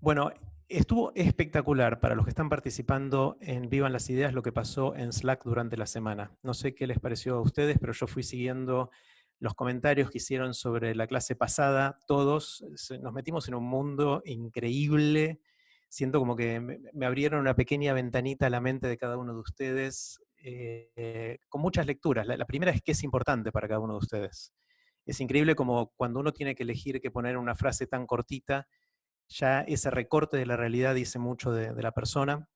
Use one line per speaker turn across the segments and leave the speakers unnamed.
Bueno, estuvo espectacular para los que están participando en Vivan las Ideas lo que pasó en Slack durante la semana. No sé qué les pareció a ustedes, pero yo fui siguiendo los comentarios que hicieron sobre la clase pasada. Todos nos metimos en un mundo increíble. Siento como que me abrieron una pequeña ventanita a la mente de cada uno de ustedes, con muchas lecturas. La primera es que es importante para cada uno de ustedes. Es increíble como cuando uno tiene que elegir qué poner en una frase tan cortita, ya ese recorte de la realidad dice mucho de la persona,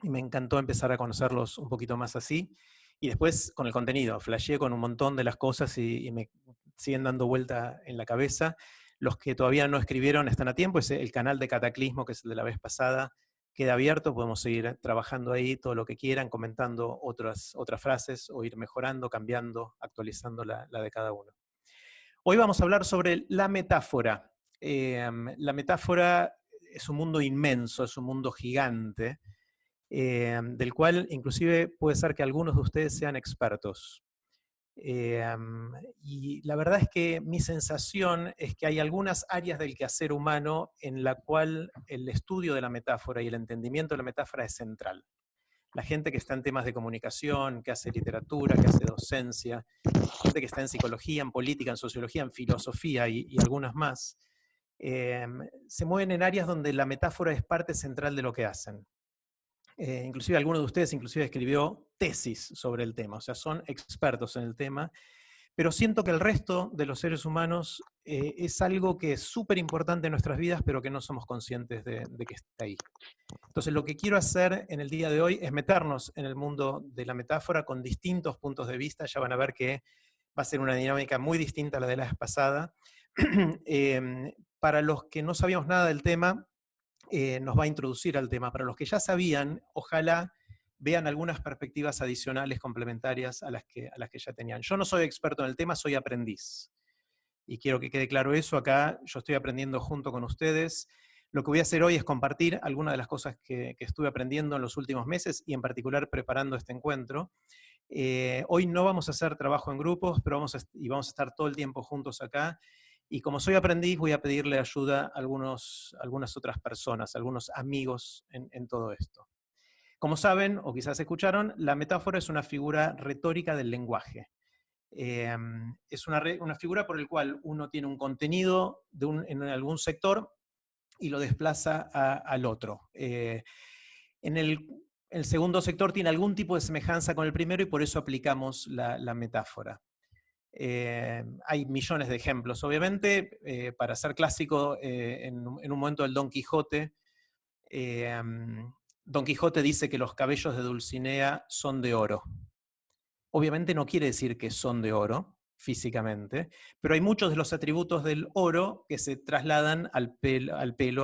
y me encantó empezar a conocerlos un poquito más así. Y después con el contenido, flasheé con un montón de las cosas y me siguen dando vuelta en la cabeza. Los que todavía no escribieron están a tiempo, es el canal de Cataclismo, que es el de la vez pasada, queda abierto, podemos seguir trabajando ahí todo lo que quieran, comentando otras frases o ir mejorando, cambiando, actualizando la de cada uno. Hoy vamos a hablar sobre la metáfora. La metáfora es un mundo inmenso, es un mundo gigante, del cual inclusive puede ser que algunos de ustedes sean expertos. Eh, y la verdad es que mi sensación es que hay algunas áreas del quehacer humano en la cual el estudio de la metáfora y el entendimiento de la metáfora es central. La gente que está en temas de comunicación, que hace literatura, que hace docencia, gente que está en psicología, en política, en sociología, en filosofía y algunas más, eh, se mueven en áreas donde la metáfora es parte central de lo que hacen. Inclusive alguno de ustedes inclusive escribió tesis sobre el tema, o sea, son expertos en el tema, pero siento que el resto de los seres humanos es algo que es súper importante en nuestras vidas, pero que no somos conscientes de que está ahí. Entonces, lo que quiero hacer en el día de hoy es meternos en el mundo de la metáfora con distintos puntos de vista. Ya van a ver que va a ser una dinámica muy distinta a la de la vez pasada. Para los que no sabíamos nada del tema, nos va a introducir al tema. Para los que ya sabían, ojalá vean algunas perspectivas adicionales complementarias a las que ya tenían. Yo no soy experto en el tema, soy aprendiz. Y quiero que quede claro eso acá. Yo estoy aprendiendo junto con ustedes. Lo que voy a hacer hoy es compartir algunas de las cosas que estuve aprendiendo en los últimos meses y en particular preparando este encuentro. Hoy no vamos a hacer trabajo en grupos, pero vamos a estar todo el tiempo juntos acá. Y como soy aprendiz, voy a pedirle ayuda a algunas otras personas, a algunos amigos en todo esto. Como saben, o quizás escucharon, la metáfora es una figura retórica del lenguaje. Es una figura por la cual uno tiene un contenido en algún sector y lo desplaza al otro. En el segundo sector tiene algún tipo de semejanza con el primero y por eso aplicamos la metáfora. Hay millones de ejemplos, obviamente. Para ser clásico, en un momento del Don Quijote, eh, Don Quijote dice que los cabellos de Dulcinea son de oro. Obviamente no quiere decir que son de oro físicamente, pero hay muchos de los atributos del oro que se trasladan al pelo,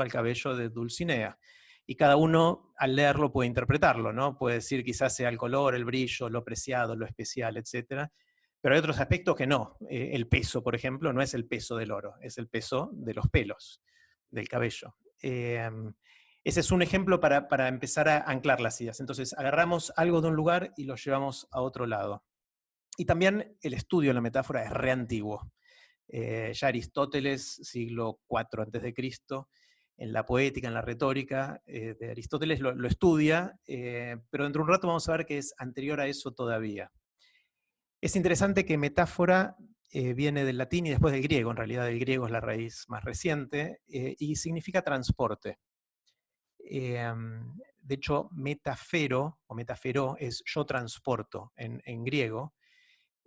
al cabello de Dulcinea. Y cada uno al leerlo puede interpretarlo, ¿no? Puede decir quizás sea el color, el brillo, lo preciado, lo especial, etc. Pero hay otros aspectos que no. El peso, por ejemplo, no es el peso del oro, es el peso de los pelos, del cabello. Ese es un ejemplo para empezar a anclar las ideas. Entonces, agarramos algo de un lugar y lo llevamos a otro lado. Y también el estudio de la metáfora es re antiguo. Ya Aristóteles, siglo IV a.C., en la poética, en la retórica de Aristóteles lo estudia, pero dentro de un rato vamos a ver que es anterior a eso todavía. Es interesante que metáfora viene del latín y después del griego. En realidad el griego es la raíz más reciente y significa transporte. De hecho, metafero o metafero es yo transporto en griego.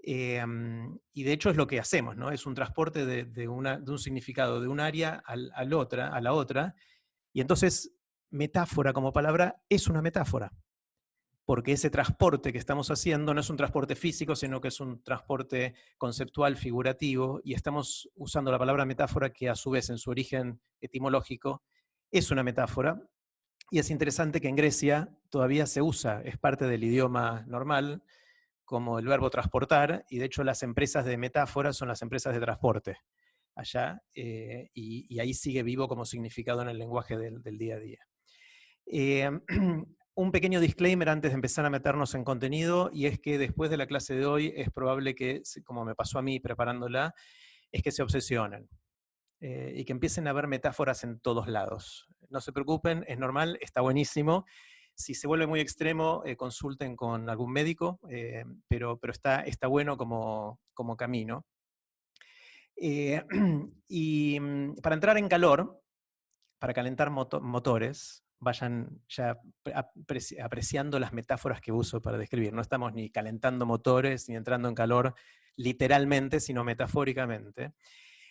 Y de hecho es lo que hacemos, ¿no? Es un transporte de un significado de un área a la otra. Y entonces, metáfora como palabra es una metáfora, porque ese transporte que estamos haciendo no es un transporte físico, sino que es un transporte conceptual, figurativo, y estamos usando la palabra metáfora, que a su vez en su origen etimológico es una metáfora. Y es interesante que en Grecia todavía se usa, es parte del idioma normal, como el verbo transportar, y de hecho las empresas de metáfora son las empresas de transporte allá, y ahí sigue vivo como significado en el lenguaje del día a día. Un pequeño disclaimer antes de empezar a meternos en contenido, y es que después de la clase de hoy es probable que, como me pasó a mí preparándola, es que se obsesionen y que empiecen a ver metáforas en todos lados. no se preocupen, es normal, está buenísimo. Si se vuelve muy extremo, consulten con algún médico, pero está bueno como camino. Y para entrar en calor, para calentar motores, vayan ya apreciando las metáforas que uso para describir. No estamos ni calentando motores, ni entrando en calor literalmente, sino metafóricamente.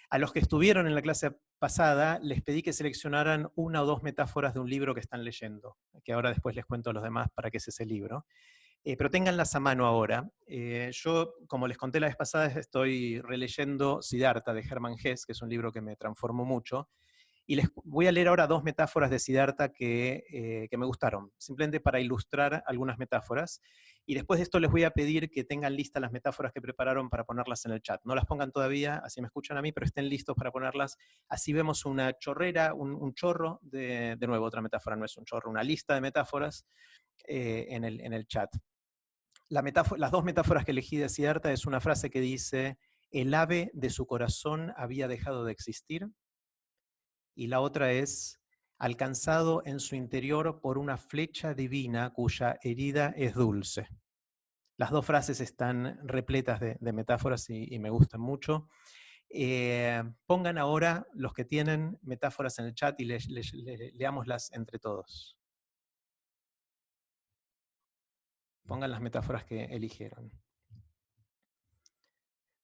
A los que estuvieron en la clase pasada, les pedí que seleccionaran una o dos metáforas de un libro que están leyendo, que ahora después les cuento a los demás para qué es ese libro. Pero ténganlas a mano ahora. Yo, como les conté la vez pasada, estoy releyendo Siddhartha de Hermann Hesse, que es un libro que me transformó mucho, y les voy a leer ahora dos metáforas de Siddhartha que me gustaron, simplemente para ilustrar algunas metáforas. Y después de esto les voy a pedir que tengan listas las metáforas que prepararon para ponerlas en el chat. No las pongan todavía, así me escuchan a mí, pero estén listos para ponerlas. Así vemos una chorrera, un chorro, de nuevo, otra metáfora, no es un chorro, una lista de metáforas en el chat. Las dos metáforas que elegí de Siddhartha es una frase que dice: el ave de su corazón había dejado de existir, y la otra es: alcanzado en su interior por una flecha divina cuya herida es dulce. Las dos frases están repletas de metáforas y me gustan mucho. Pongan ahora, los que tienen metáforas en el chat, y leámoslas entre todos. Pongan las metáforas que eligieron.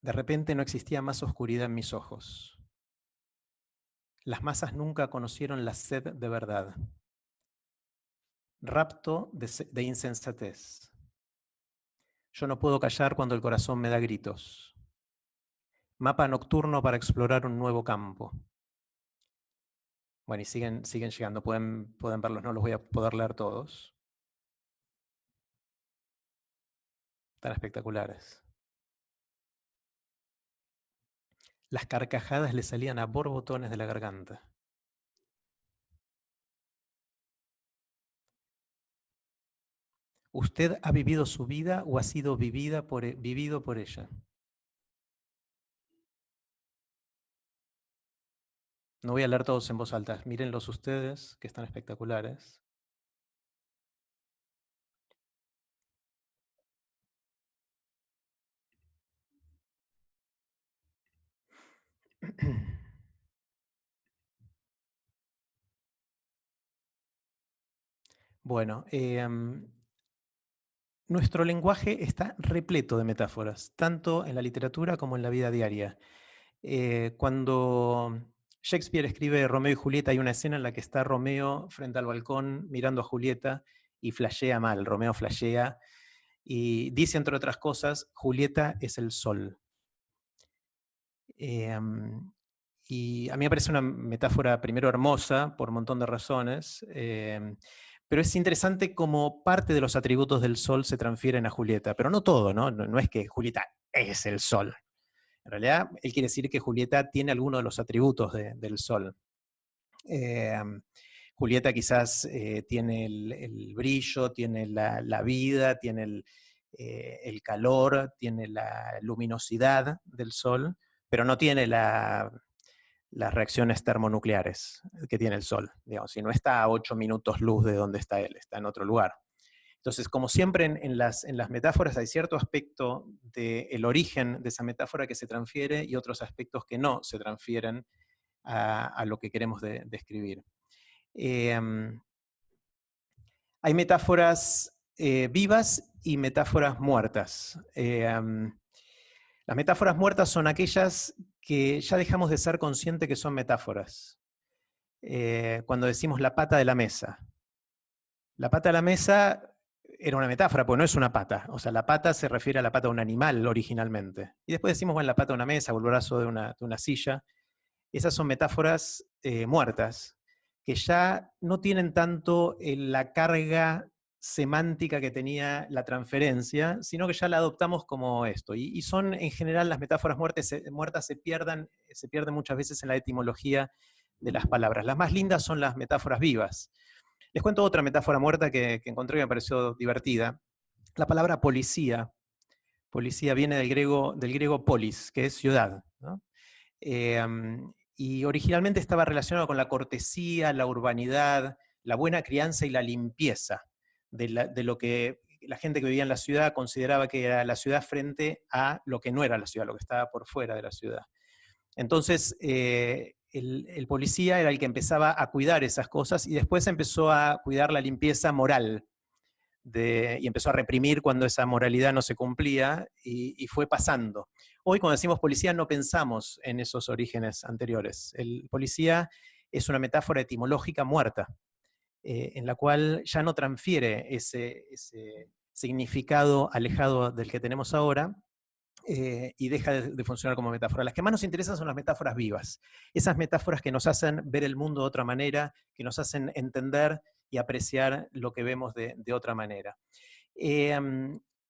De repente no existía más oscuridad en mis ojos. Las masas nunca conocieron la sed de verdad. Rapto de insensatez. Yo no puedo callar cuando el corazón me da gritos. Mapa nocturno para explorar un nuevo campo. Bueno, y siguen llegando, pueden verlos, no los voy a poder leer todos. Tan espectaculares. Las carcajadas le salían a borbotones de la garganta. ¿Usted ha vivido su vida o ha sido vivido por ella? No voy a leer todos en voz alta, mírenlos ustedes, que están espectaculares. Bueno, nuestro lenguaje está repleto de metáforas, tanto en la literatura como en la vida diaria. Cuando Shakespeare escribe Romeo y Julieta, hay una escena en la que está Romeo frente al balcón mirando a Julieta y flashea mal, Romeo flashea y dice, entre otras cosas, Julieta es el sol. Y a mí me parece una metáfora, primero, hermosa, por un montón de razones, pero es interesante cómo parte de los atributos del sol se transfieren a Julieta, pero no todo, ¿no? No es que Julieta es el sol. En realidad, él quiere decir que Julieta tiene algunos de los atributos del sol. Julieta quizás tiene el brillo, tiene la vida, tiene el calor, tiene la luminosidad del sol, pero no tiene las reacciones termonucleares que tiene el Sol. Digamos, si no está a 8 minutos luz de donde está él, está en otro lugar. Entonces, como siempre en las metáforas hay cierto aspecto del origen de esa metáfora que se transfiere y otros aspectos que no se transfieren a lo que queremos describir. Hay metáforas vivas y metáforas muertas. Las metáforas muertas son aquellas que ya dejamos de ser conscientes que son metáforas. Cuando decimos la pata de la mesa. La pata de la mesa era una metáfora, porque no es una pata. O sea, la pata se refiere a la pata de un animal originalmente. Y después decimos, bueno, la pata de una mesa o el brazo de una silla. Esas son metáforas muertas, que ya no tienen tanto la carga semántica que tenía la transferencia, sino que ya la adoptamos como esto. Y son, en general, las metáforas muertas se pierden muchas veces en la etimología de las palabras. Las más lindas son las metáforas vivas. Les cuento otra metáfora muerta que encontré y me pareció divertida. La palabra policía. Policía viene del griego polis, que es ciudad, ¿no? y originalmente estaba relacionado con la cortesía, la urbanidad, la buena crianza y la limpieza de lo que la gente que vivía en la ciudad consideraba que era la ciudad frente a lo que no era la ciudad, lo que estaba por fuera de la ciudad. Entonces, el policía era el que empezaba a cuidar esas cosas y después empezó a cuidar la limpieza moral y empezó a reprimir cuando esa moralidad no se cumplía y fue pasando. Hoy cuando decimos policía no pensamos en esos orígenes anteriores. El policía es una metáfora etimológica muerta, en la cual ya no transfiere ese significado alejado del que tenemos ahora, y deja de funcionar como metáfora. Las que más nos interesan son las metáforas vivas, esas metáforas que nos hacen ver el mundo de otra manera, que nos hacen entender y apreciar lo que vemos de otra manera. Eh,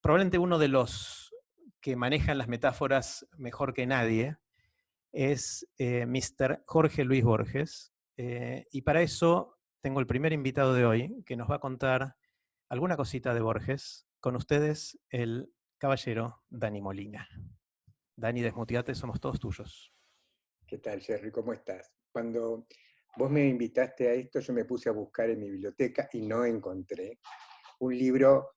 Probablemente uno de los que manejan las metáforas mejor que nadie es Mr. Jorge Luis Borges, y para eso tengo el primer invitado de hoy que nos va a contar alguna cosita de Borges. Con ustedes, el caballero Dani Molina. Dani, desmuteate, somos todos tuyos.
¿Qué tal, Jerry? ¿Cómo estás? Cuando vos me invitaste a esto, yo me puse a buscar en mi biblioteca y no encontré un libro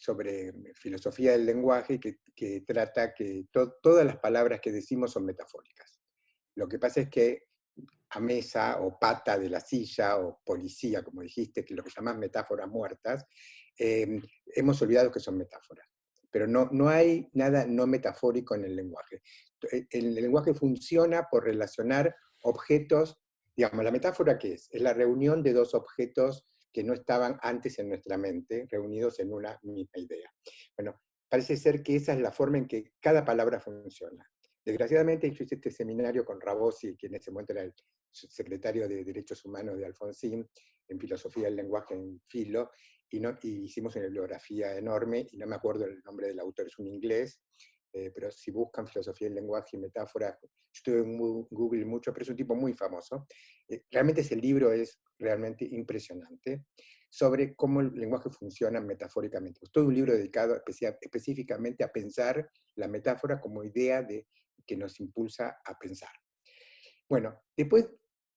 sobre filosofía del lenguaje que trata que todas las palabras que decimos son metafóricas. Lo que pasa es que a mesa o pata de la silla o policía, como dijiste, que es lo que llamás metáforas muertas, hemos olvidado que son metáforas. Pero no hay nada no metafórico en el lenguaje. El lenguaje funciona por relacionar objetos, digamos, la metáfora ¿qué es? Es la reunión de dos objetos que no estaban antes en nuestra mente, reunidos en una misma idea. Bueno, parece ser que esa es la forma en que cada palabra funciona. Desgraciadamente yo hice este seminario con Rabossi, que en ese momento era el secretario de Derechos Humanos de Alfonsín, en filosofía del lenguaje en Filo, y hicimos una bibliografía enorme, y no me acuerdo el nombre del autor, es un inglés, pero si buscan filosofía del lenguaje y metáfora, yo estuve en Google mucho, pero es un tipo muy famoso. Realmente ese libro es realmente impresionante sobre cómo el lenguaje funciona metafóricamente. Es todo un libro dedicado específicamente a pensar la metáfora como idea que nos impulsa a pensar. Bueno, después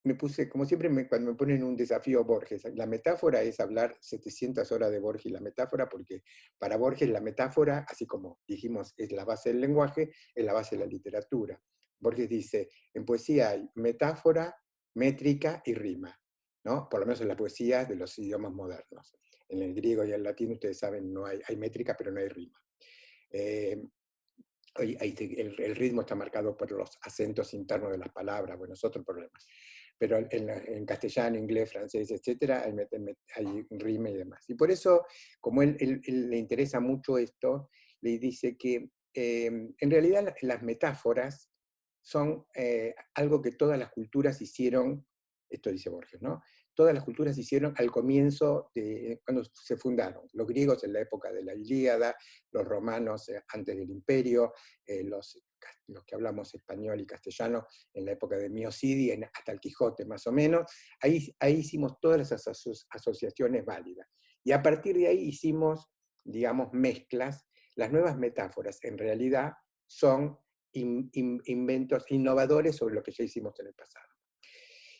me puse, como siempre, cuando me ponen un desafío Borges, la metáfora es hablar 700 horas de Borges y la metáfora, porque para Borges la metáfora, así como dijimos, es la base del lenguaje, es la base de la literatura. Borges dice, en poesía hay metáfora, métrica y rima, ¿no? Por lo menos en la poesía de los idiomas modernos. En el griego y el latín, ustedes saben, no hay métrica, pero no hay rima. El ritmo está marcado por los acentos internos de las palabras, bueno, es otro problema. Pero en castellano, inglés, francés, etcétera, hay rima y demás. Y por eso, como él le interesa mucho esto, le dice que en realidad las metáforas son algo que todas las culturas hicieron, esto dice Borges, ¿no? Todas las culturas hicieron al comienzo, cuando se fundaron. Los griegos en la época de la Ilíada, los romanos antes del Imperio, los que hablamos español y castellano en la época de Miocidi, hasta el Quijote más o menos. Ahí hicimos todas esas asociaciones válidas. Y a partir de ahí hicimos, digamos, mezclas. Las nuevas metáforas en realidad son inventos innovadores sobre lo que ya hicimos en el pasado.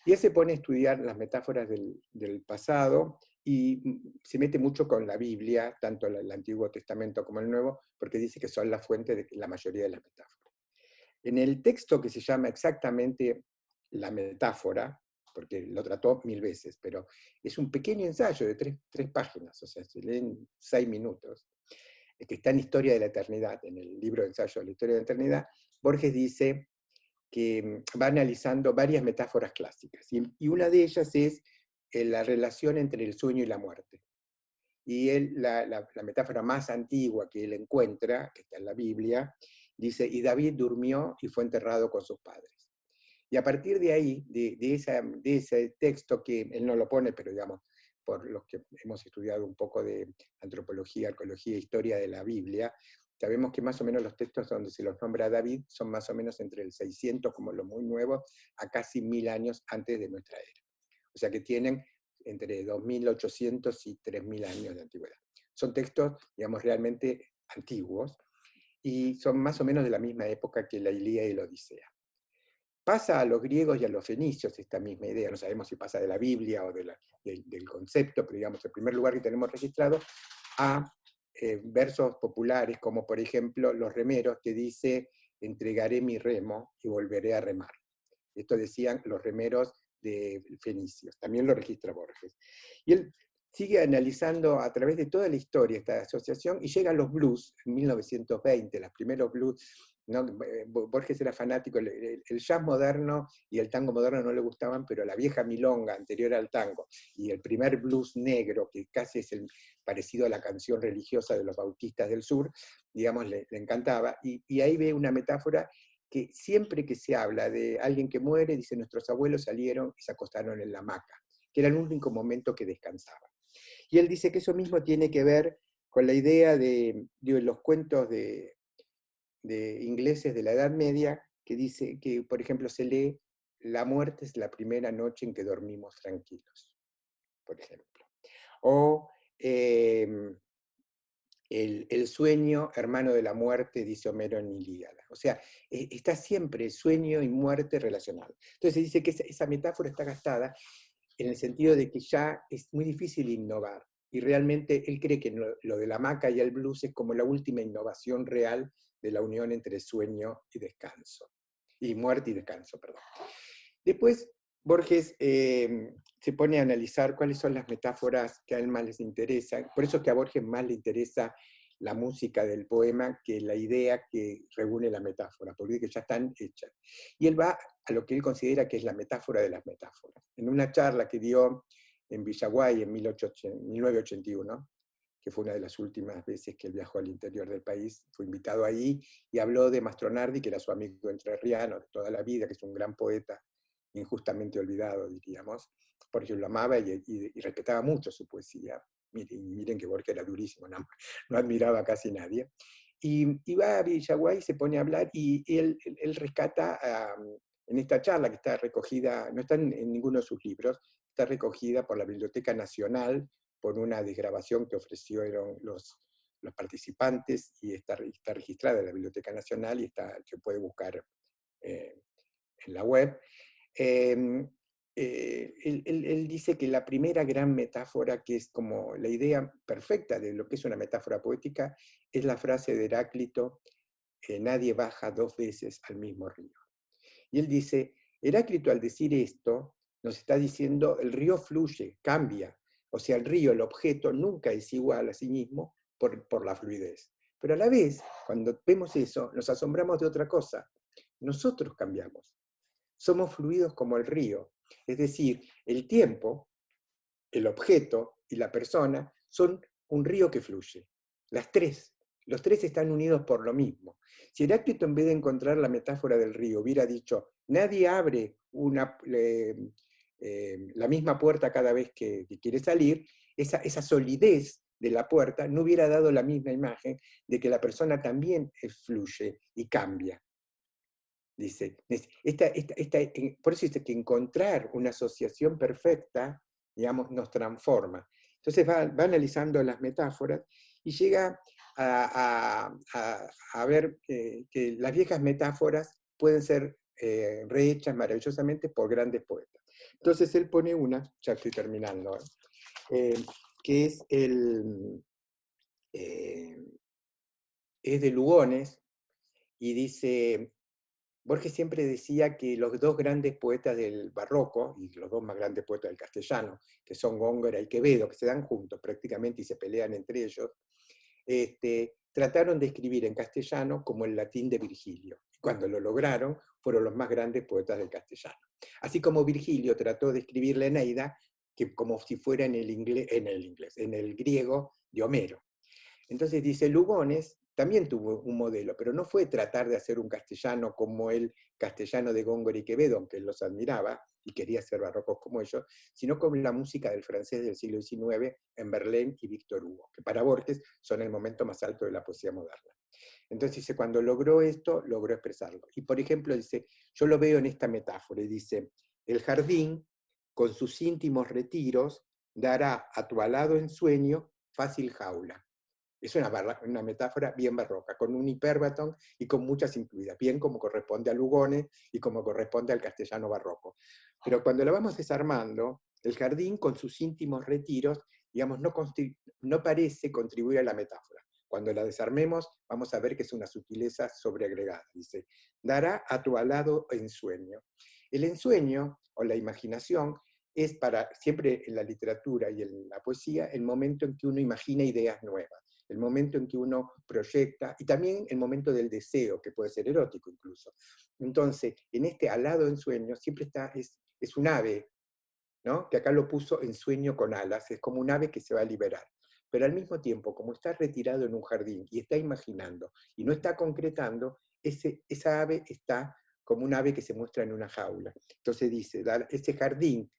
Y él se pone a estudiar las metáforas del pasado y se mete mucho con la Biblia, tanto el Antiguo Testamento como el Nuevo, porque dice que son la fuente de la mayoría de las metáforas. En el texto que se llama exactamente La metáfora, porque lo trató 1000 veces, pero es un pequeño ensayo de tres páginas, o sea, se leen 6 minutos, que está en Historia de la Eternidad, en el libro de ensayo de la Historia de la Eternidad. Borges dice que va analizando varias metáforas clásicas, y una de ellas es la relación entre el sueño y la muerte. Y la metáfora más antigua que él encuentra, que está en la Biblia, dice, y David durmió y fue enterrado con sus padres. Y a partir de ahí, de ese texto, que él no lo pone, pero digamos, por los que hemos estudiado un poco de antropología, arqueología e historia de la Biblia, sabemos que más o menos los textos donde se los nombra a David son más o menos entre el 600, como los muy nuevos, a casi 1000 años antes de nuestra era. O sea que tienen entre 2800 y 3000 años de antigüedad. Son textos, digamos, realmente antiguos, y son más o menos de la misma época que la Ilíada y la Odisea. pasa a los griegos y a los fenicios esta misma idea, no sabemos si pasa de la Biblia o del concepto, pero digamos, el primer lugar que tenemos registrado, a versos populares, como por ejemplo Los Remeros, que dice, entregaré mi remo y volveré a remar. Esto decían los remeros de Fenicios, también lo registra Borges. Y él sigue analizando a través de toda la historia esta asociación y llega a los blues en 1920, los primeros blues. ¿No? Borges era fanático, el jazz moderno y el tango moderno no le gustaban, pero la vieja milonga anterior al tango y el primer blues negro, que casi es parecido a la canción religiosa de los bautistas del sur, digamos, le encantaba. Y ahí ve una metáfora que siempre que se habla de alguien que muere, dice, nuestros abuelos salieron y se acostaron en la hamaca, que era el único momento que descansaban. Y él dice que eso mismo tiene que ver con la idea de los cuentos de ingleses de la Edad Media, que dice que, por ejemplo, se lee, la muerte es la primera noche en que dormimos tranquilos, por ejemplo. O el sueño, hermano de la muerte, dice Homero en Ilíada. O sea, está siempre sueño y muerte relacionado. Entonces dice que esa metáfora está gastada en el sentido de que ya es muy difícil innovar. Y realmente él cree que lo de la hamaca y el blues es como la última innovación real de la unión entre sueño y descanso. Y muerte y descanso, perdón. Después, Borges se pone a analizar cuáles son las metáforas que a él más les interesan. Por eso es que a Borges más le interesa la música del poema que la idea que reúne la metáfora, porque ya están hechas. Y él va a lo que él considera que es la metáfora de las metáforas. En una charla que dio en Villaguay en 1981, que fue una de las últimas veces que él viajó al interior del país, fue invitado ahí y habló de Mastronardi, que era su amigo entrerriano de toda la vida, que es un gran poeta, injustamente olvidado, diríamos, porque lo amaba y respetaba mucho su poesía. Miren que Borges era durísimo, no admiraba a casi nadie. Y va a Villaguay, se pone a hablar y él rescata en esta charla que está recogida, no está en ninguno de sus libros, está recogida por la Biblioteca Nacional, por una desgrabación que ofrecieron los participantes y está registrada en la Biblioteca Nacional y se puede buscar en la web. Él dice que la primera gran metáfora, que es como la idea perfecta de lo que es una metáfora poética, es la frase de Heráclito, nadie baja dos veces al mismo río. Y él dice, Heráclito al decir esto, nos está diciendo, el río fluye, cambia. O sea, el río, el objeto, nunca es igual a sí mismo por la fluidez. Pero a la vez, cuando vemos eso, nos asombramos de otra cosa. Nosotros cambiamos. Somos fluidos como el río. Es decir, el tiempo, el objeto y la persona son un río que fluye. Los tres están unidos por lo mismo. Si Heráclito, en vez de encontrar la metáfora del río, hubiera dicho, nadie abre la misma puerta cada vez que quiere salir, esa solidez de la puerta no hubiera dado la misma imagen de que la persona también fluye y cambia. Dice, por eso dice que encontrar una asociación perfecta, digamos, nos transforma. Entonces va analizando las metáforas y llega a ver que las viejas metáforas pueden ser rehechas maravillosamente por grandes poetas. Entonces él pone una, ya estoy terminando, que es es de Lugones, y dice, Borges siempre decía que los dos grandes poetas del barroco, y los dos más grandes poetas del castellano, que son Góngora y Quevedo, que se dan juntos prácticamente y se pelean entre ellos, trataron de escribir en castellano como el latín de Virgilio. Y cuando lo lograron, fueron los más grandes poetas del castellano. Así como Virgilio trató de escribir la Eneida, que como si fuera en el griego de Homero. Entonces dice, Lugones también tuvo un modelo, pero no fue tratar de hacer un castellano como el castellano de Góngora y Quevedo, aunque él los admiraba y quería ser barrocos como ellos, sino con la música del francés del siglo XIX en Verlaine y Víctor Hugo, que para Borges son el momento más alto de la poesía moderna. Entonces dice, cuando logró esto, logró expresarlo. Y por ejemplo dice, yo lo veo en esta metáfora, y dice, el jardín, con sus íntimos retiros, dará a tu alado ensueño fácil jaula. Es una metáfora bien barroca, con un hiperbatón y con muchas incluidas, bien como corresponde a Lugones y como corresponde al castellano barroco. Pero cuando la vamos desarmando, el jardín con sus íntimos retiros, digamos, no parece contribuir a la metáfora. Cuando la desarmemos, vamos a ver que es una sutileza sobreagregada. Dice, dará a tu alado ensueño. El ensueño o la imaginación es para, siempre en la literatura y en la poesía, el momento en que uno imagina ideas nuevas, el momento en que uno proyecta, y también el momento del deseo, que puede ser erótico incluso. Entonces, en este alado ensueño siempre está, es un ave, ¿no? Que acá lo puso en sueño con alas, es como un ave que se va a liberar. Pero al mismo tiempo, como está retirado en un jardín y está imaginando y no está concretando, esa ave está como un ave que se muestra en una jaula. Entonces dice, dar ese jardín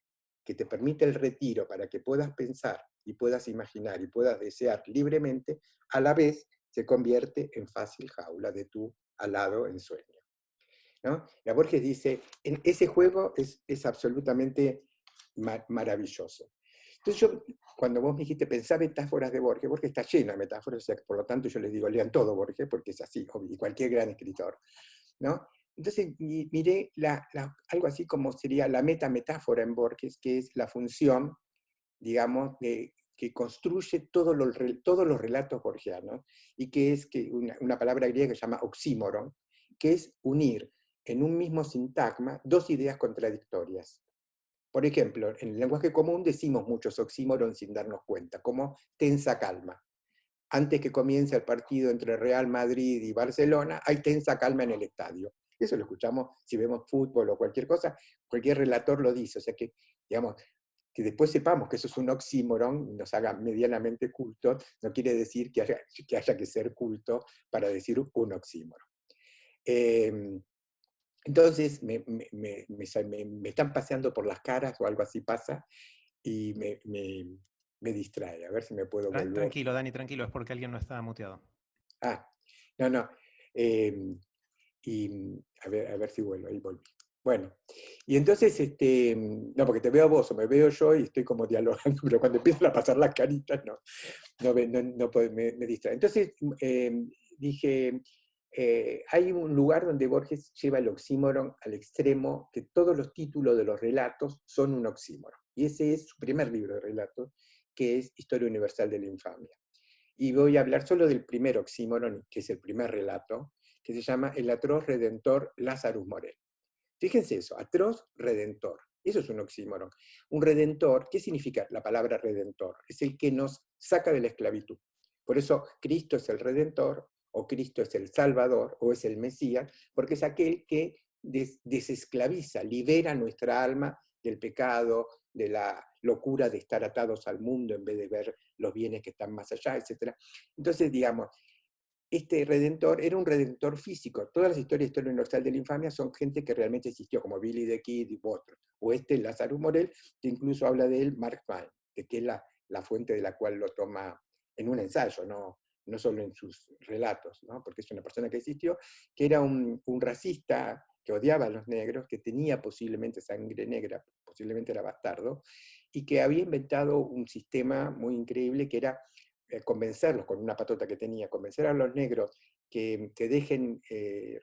que te permite el retiro para que puedas pensar y puedas imaginar y puedas desear libremente, a la vez se convierte en fácil jaula de tu alado en sueño, ¿no? La Borges dice, en ese juego es absolutamente maravilloso. Entonces yo, cuando vos me dijiste, pensá metáforas de Borges, Borges está lleno de metáforas, o sea, por lo tanto yo les digo, lean todo Borges, porque es así, y cualquier gran escritor, ¿no? Entonces miré algo así como sería la metametáfora en Borges, que es la función, digamos, que construye todos los relatos borgianos, y que es una palabra griega que se llama oxímoron, que es unir en un mismo sintagma dos ideas contradictorias. Por ejemplo, en el lenguaje común decimos muchos oxímoron sin darnos cuenta, como tensa calma. Antes que comience el partido entre Real Madrid y Barcelona, hay tensa calma en el estadio. Eso lo escuchamos si vemos fútbol o cualquier cosa, cualquier relator lo dice. O sea que, digamos, que después sepamos que eso es un oxímoron y nos haga medianamente culto, no quiere decir que haya que ser culto para decir un oxímoron. Entonces me están paseando por las caras o algo así pasa y me distrae. A ver si me puedo volver.
Tranquilo, Dani, tranquilo, es porque alguien no estaba muteado.
Ah, no, no. Y a ver si vuelvo, ahí volví. Bueno, y entonces, no, porque te veo a vos o me veo yo y estoy como dialogando, pero cuando empiezan a pasar las caritas, me distrae. Entonces dije, hay un lugar donde Borges lleva el oxímoron al extremo, que todos los títulos de los relatos son un oxímoron. Y ese es su primer libro de relatos, que es Historia Universal de la Infamia. Y voy a hablar solo del primer oxímoron, que es el primer relato, que se llama El atroz redentor Lazarus Morel. Fíjense eso, atroz redentor. Eso es un oxímoron. Un redentor, ¿qué significa la palabra redentor? Es el que nos saca de la esclavitud. Por eso Cristo es el redentor, o Cristo es el salvador, o es el Mesías, porque es aquel que desesclaviza, libera nuestra alma del pecado, de la locura de estar atados al mundo en vez de ver los bienes que están más allá, etc. Entonces, digamos, este redentor era un redentor físico. Todas las historias de Historia Universal de la Infamia son gente que realmente existió, como Billy the Kid y otros. O Lazarus Morel, que incluso habla de él Mark Twain, que es la fuente de la cual lo toma en un ensayo, no solo en sus relatos, ¿no? Porque es una persona que existió, que era un racista que odiaba a los negros, que tenía posiblemente sangre negra, posiblemente era bastardo, y que había inventado un sistema muy increíble que era convencerlos con una patota que tenía, convencer a los negros que dejen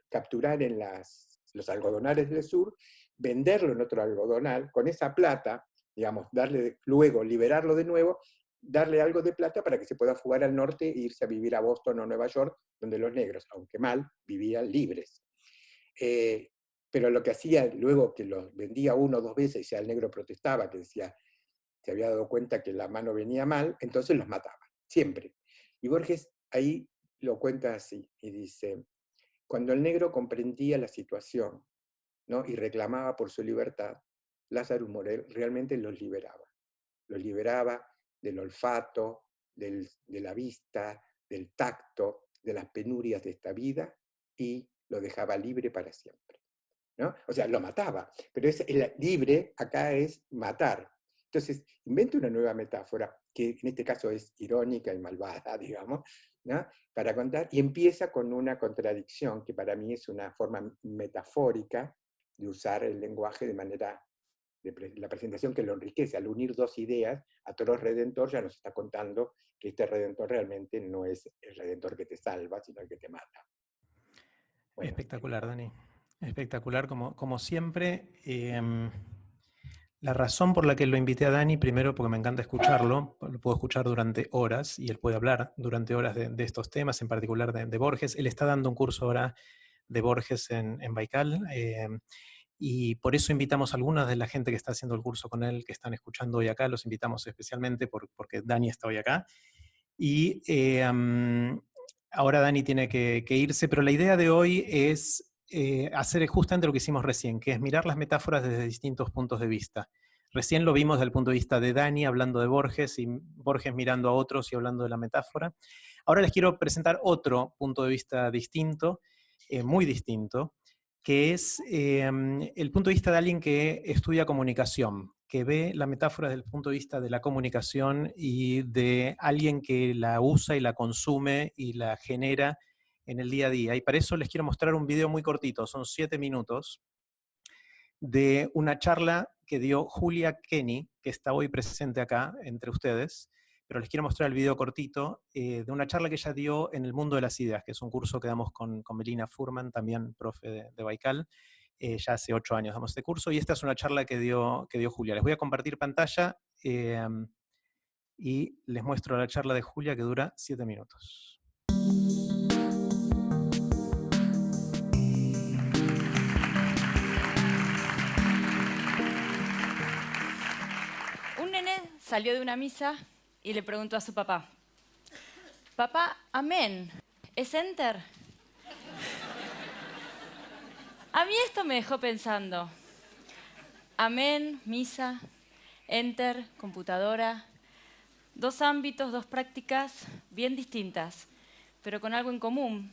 capturar en los algodonales del sur, venderlo en otro algodonal, con esa plata, digamos, luego liberarlo de nuevo, darle algo de plata para que se pueda fugar al norte e irse a vivir a Boston o Nueva York, donde los negros, aunque mal, vivían libres. Pero lo que hacía luego que los vendía uno o dos veces y ya el negro protestaba, que decía, se había dado cuenta que la mano venía mal, entonces los mataba, siempre. Y Borges ahí lo cuenta así, y dice, cuando el negro comprendía la situación, ¿no? Y reclamaba por su libertad, Lázaro Morel realmente los liberaba del olfato, de la vista, del tacto, de las penurias de esta vida, y lo dejaba libre para siempre, ¿no? O sea, lo mataba, pero libre acá es matar. Entonces, inventa una nueva metáfora, que en este caso es irónica y malvada, digamos, ¿no? Para contar, y empieza con una contradicción, que para mí es una forma metafórica de usar el lenguaje de manera la presentación que lo enriquece. Al unir dos ideas, Atroz Redentor ya nos está contando que este Redentor realmente no es el Redentor que te salva, sino el que te mata. Bueno,
espectacular, Dani. Espectacular, como siempre. La razón por la que lo invité a Dani, primero porque me encanta escucharlo, lo puedo escuchar durante horas y él puede hablar durante horas de estos temas, en particular de Borges. Él está dando un curso ahora de Borges en Baikal, y por eso invitamos a algunas de la gente que está haciendo el curso con él, que están escuchando hoy acá, los invitamos especialmente porque Dani está hoy acá. Y ahora Dani tiene que irse, pero la idea de hoy es hacer justamente lo que hicimos recién, que es mirar las metáforas desde distintos puntos de vista. Recién lo vimos desde el punto de vista de Dani hablando de Borges y Borges mirando a otros y hablando de la metáfora. Ahora les quiero presentar otro punto de vista distinto, muy distinto, que es el punto de vista de alguien que estudia comunicación, que ve la metáfora desde el punto de vista de la comunicación y de alguien que la usa y la consume y la genera en el día a día. Y para eso les quiero mostrar un video muy cortito, son 7 minutos, de una charla que dio Julia Kenny, que está hoy presente acá entre ustedes, pero les quiero mostrar el video cortito de una charla que ella dio en El Mundo de las Ideas, que es un curso que damos con Melina Furman, también profe de Baikal. Ya hace 8 años damos este curso, y esta es una charla que dio Julia. Les voy a compartir pantalla y les muestro la charla de Julia, que dura 7 minutos.
Un nene salió de una misa y le preguntó a su papá: papá, amén, ¿es enter? A mí esto me dejó pensando. Amén, misa, enter, computadora. 2 ámbitos, 2 prácticas bien distintas, pero con algo en común,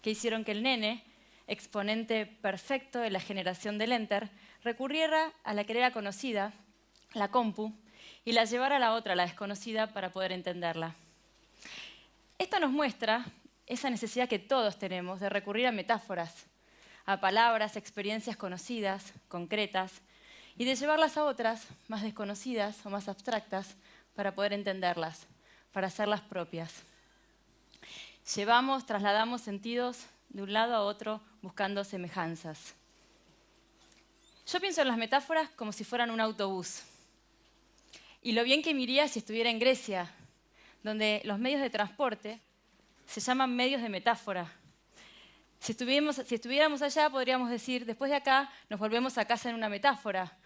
que hicieron que el nene, exponente perfecto de la generación del enter, recurriera a la que era conocida, la compu, y la llevara a la otra, la desconocida, para poder entenderla. Esto nos muestra esa necesidad que todos tenemos de recurrir a metáforas, a palabras, experiencias conocidas, concretas, y de llevarlas a otras, más desconocidas o más abstractas, para poder entenderlas, para hacerlas propias. Llevamos, trasladamos sentidos de un lado a otro buscando semejanzas. Yo pienso en las metáforas como si fueran un autobús. Y lo bien que me iría si estuviera en Grecia, donde los medios de transporte se llaman medios de metáfora. Si estuviéramos allá, podríamos decir: después de acá nos volvemos a casa en una metáfora.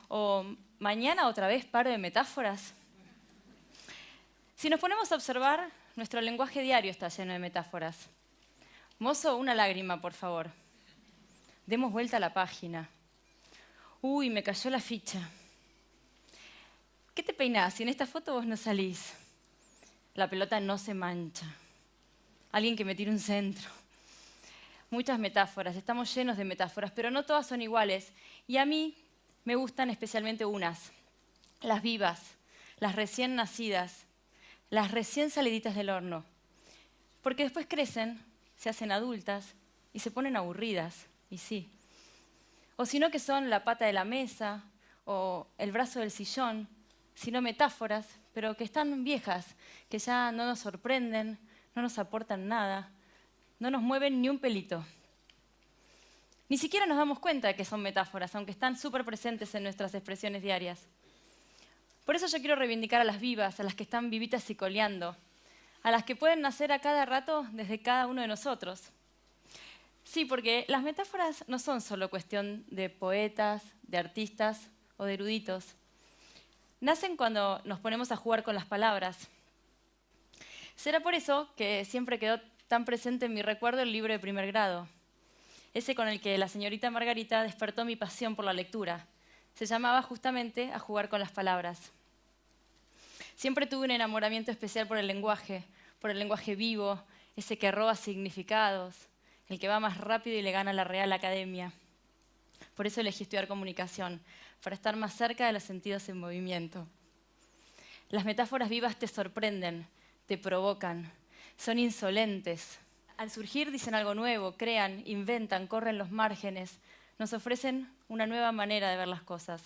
O mañana otra vez paro de metáforas. Si nos ponemos a observar, nuestro lenguaje diario está lleno de metáforas. Mozo, una lágrima, por favor. Demos vuelta a la página. Uy, me cayó la ficha. ¿Qué te peinás? Si en esta foto vos no salís. La pelota no se mancha. Alguien que me tire un centro. Muchas metáforas, estamos llenos de metáforas, pero no todas son iguales. Y a mí me gustan especialmente unas. Las vivas, las recién nacidas, las recién saliditas del horno. Porque después crecen, se hacen adultas y se ponen aburridas. Y sí. O sino que son la pata de la mesa o el brazo del sillón, sino metáforas, pero que están viejas, que ya no nos sorprenden, no nos aportan nada, no nos mueven ni un pelito. Ni siquiera nos damos cuenta de que son metáforas, aunque están súper presentes en nuestras expresiones diarias. Por eso yo quiero reivindicar a las vivas, a las que están vivitas y coleando, a las que pueden nacer a cada rato desde cada uno de nosotros. Sí, porque las metáforas no son solo cuestión de poetas, de artistas o de eruditos. Nacen cuando nos ponemos a jugar con las palabras. Será por eso que siempre quedó tan presente en mi recuerdo el libro de primer grado, ese con el que la señorita Margarita despertó mi pasión por la lectura. Se llamaba justamente A jugar con las palabras. Siempre tuve un enamoramiento especial por el lenguaje vivo, ese que roba significados, el que va más rápido y le gana a la Real Academia. Por eso elegí estudiar comunicación, para estar más cerca de los sentidos en movimiento. Las metáforas vivas te sorprenden, te provocan, son insolentes. Al surgir dicen algo nuevo, crean, inventan, corren los márgenes, nos ofrecen una nueva manera de ver las cosas.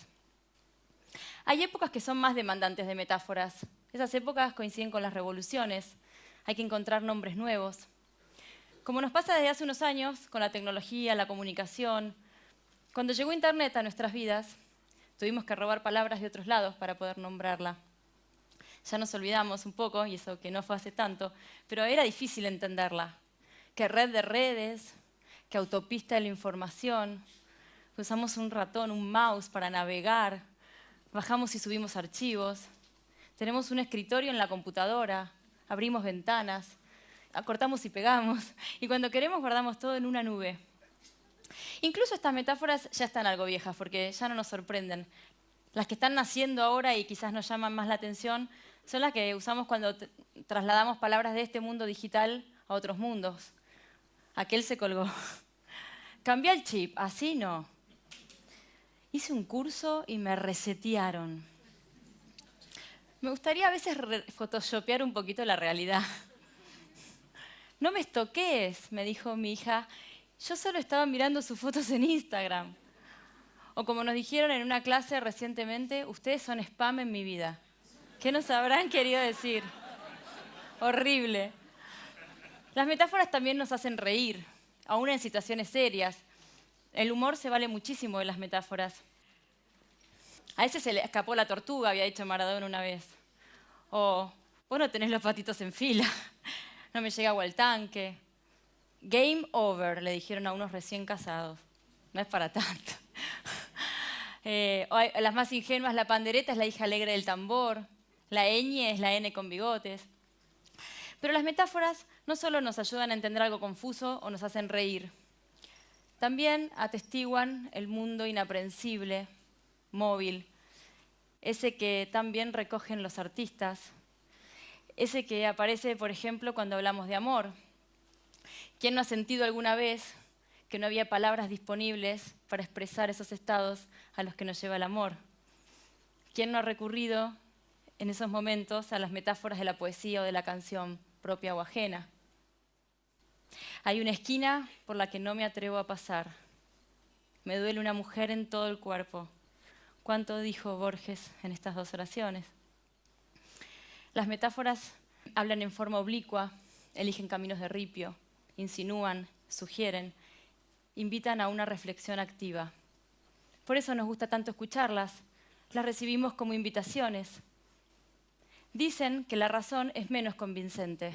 Hay épocas que son más demandantes de metáforas. Esas épocas coinciden con las revoluciones. Hay que encontrar nombres nuevos. Como nos pasa desde hace unos años con la tecnología, la comunicación, cuando llegó Internet a nuestras vidas, tuvimos que robar palabras de otros lados para poder nombrarla. Ya nos olvidamos un poco, y eso que no fue hace tanto, pero era difícil entenderla. Que red de redes, que autopista de la información, que usamos un ratón, un mouse para navegar, bajamos y subimos archivos, tenemos un escritorio en la computadora, abrimos ventanas, acortamos y pegamos, y cuando queremos guardamos todo en una nube. Incluso estas metáforas ya están algo viejas, porque ya no nos sorprenden. Las que están naciendo ahora y quizás nos llaman más la atención son las que usamos cuando trasladamos palabras de este mundo digital a otros mundos. Aquel se colgó. Cambié el chip, así no. Hice un curso y me resetearon. Me gustaría a veces photoshopear un poquito la realidad. No me estoquees, me dijo mi hija. Yo solo estaba mirando sus fotos en Instagram. O como nos dijeron en una clase recientemente, ustedes son spam en mi vida. ¿Qué nos habrán querido decir? Horrible. Las metáforas también nos hacen reír, aún en situaciones serias. El humor se vale muchísimo de las metáforas. A ese se le escapó la tortuga, había dicho Maradona una vez. O, vos no tenés los patitos en fila, no me llega agua al tanque. Game over, le dijeron a unos recién casados. No es para tanto. Las más ingenuas, la pandereta es la hija alegre del tambor, la ñ es la n con bigotes. Pero las metáforas no solo nos ayudan a entender algo confuso o nos hacen reír, también atestiguan el mundo inaprensible, móvil, ese que tan bien recogen los artistas, ese que aparece, por ejemplo, cuando hablamos de amor. ¿Quién no ha sentido alguna vez que no había palabras disponibles para expresar esos estados a los que nos lleva el amor? ¿Quién no ha recurrido en esos momentos a las metáforas de la poesía o de la canción, propia o ajena? Hay una esquina por la que no me atrevo a pasar. Me duele una mujer en todo el cuerpo. ¿Cuánto dijo Borges en estas dos oraciones? Las metáforas hablan en forma oblicua, eligen caminos de ripio, insinúan, sugieren, invitan a una reflexión activa. Por eso nos gusta tanto escucharlas, las recibimos como invitaciones. Dicen que la razón es menos convincente,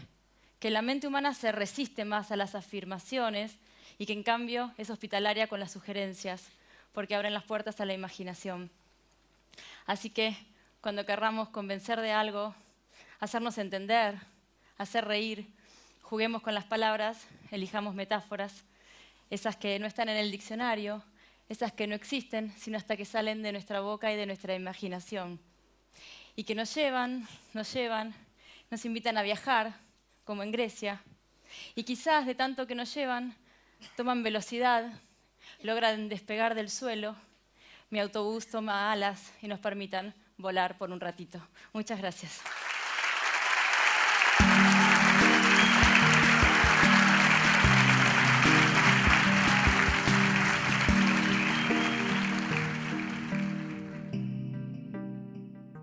que la mente humana se resiste más a las afirmaciones y que en cambio es hospitalaria con las sugerencias, porque abren las puertas a la imaginación. Así que cuando querramos convencer de algo, hacernos entender, hacer reír, juguemos con las palabras, elijamos metáforas, esas que no están en el diccionario, esas que no existen, sino hasta que salen de nuestra boca y de nuestra imaginación. Y que nos llevan, nos invitan a viajar, como en Grecia. Y quizás de tanto que nos llevan, toman velocidad, logran despegar del suelo, mi autobús toma alas y nos permitan volar por un ratito. Muchas gracias.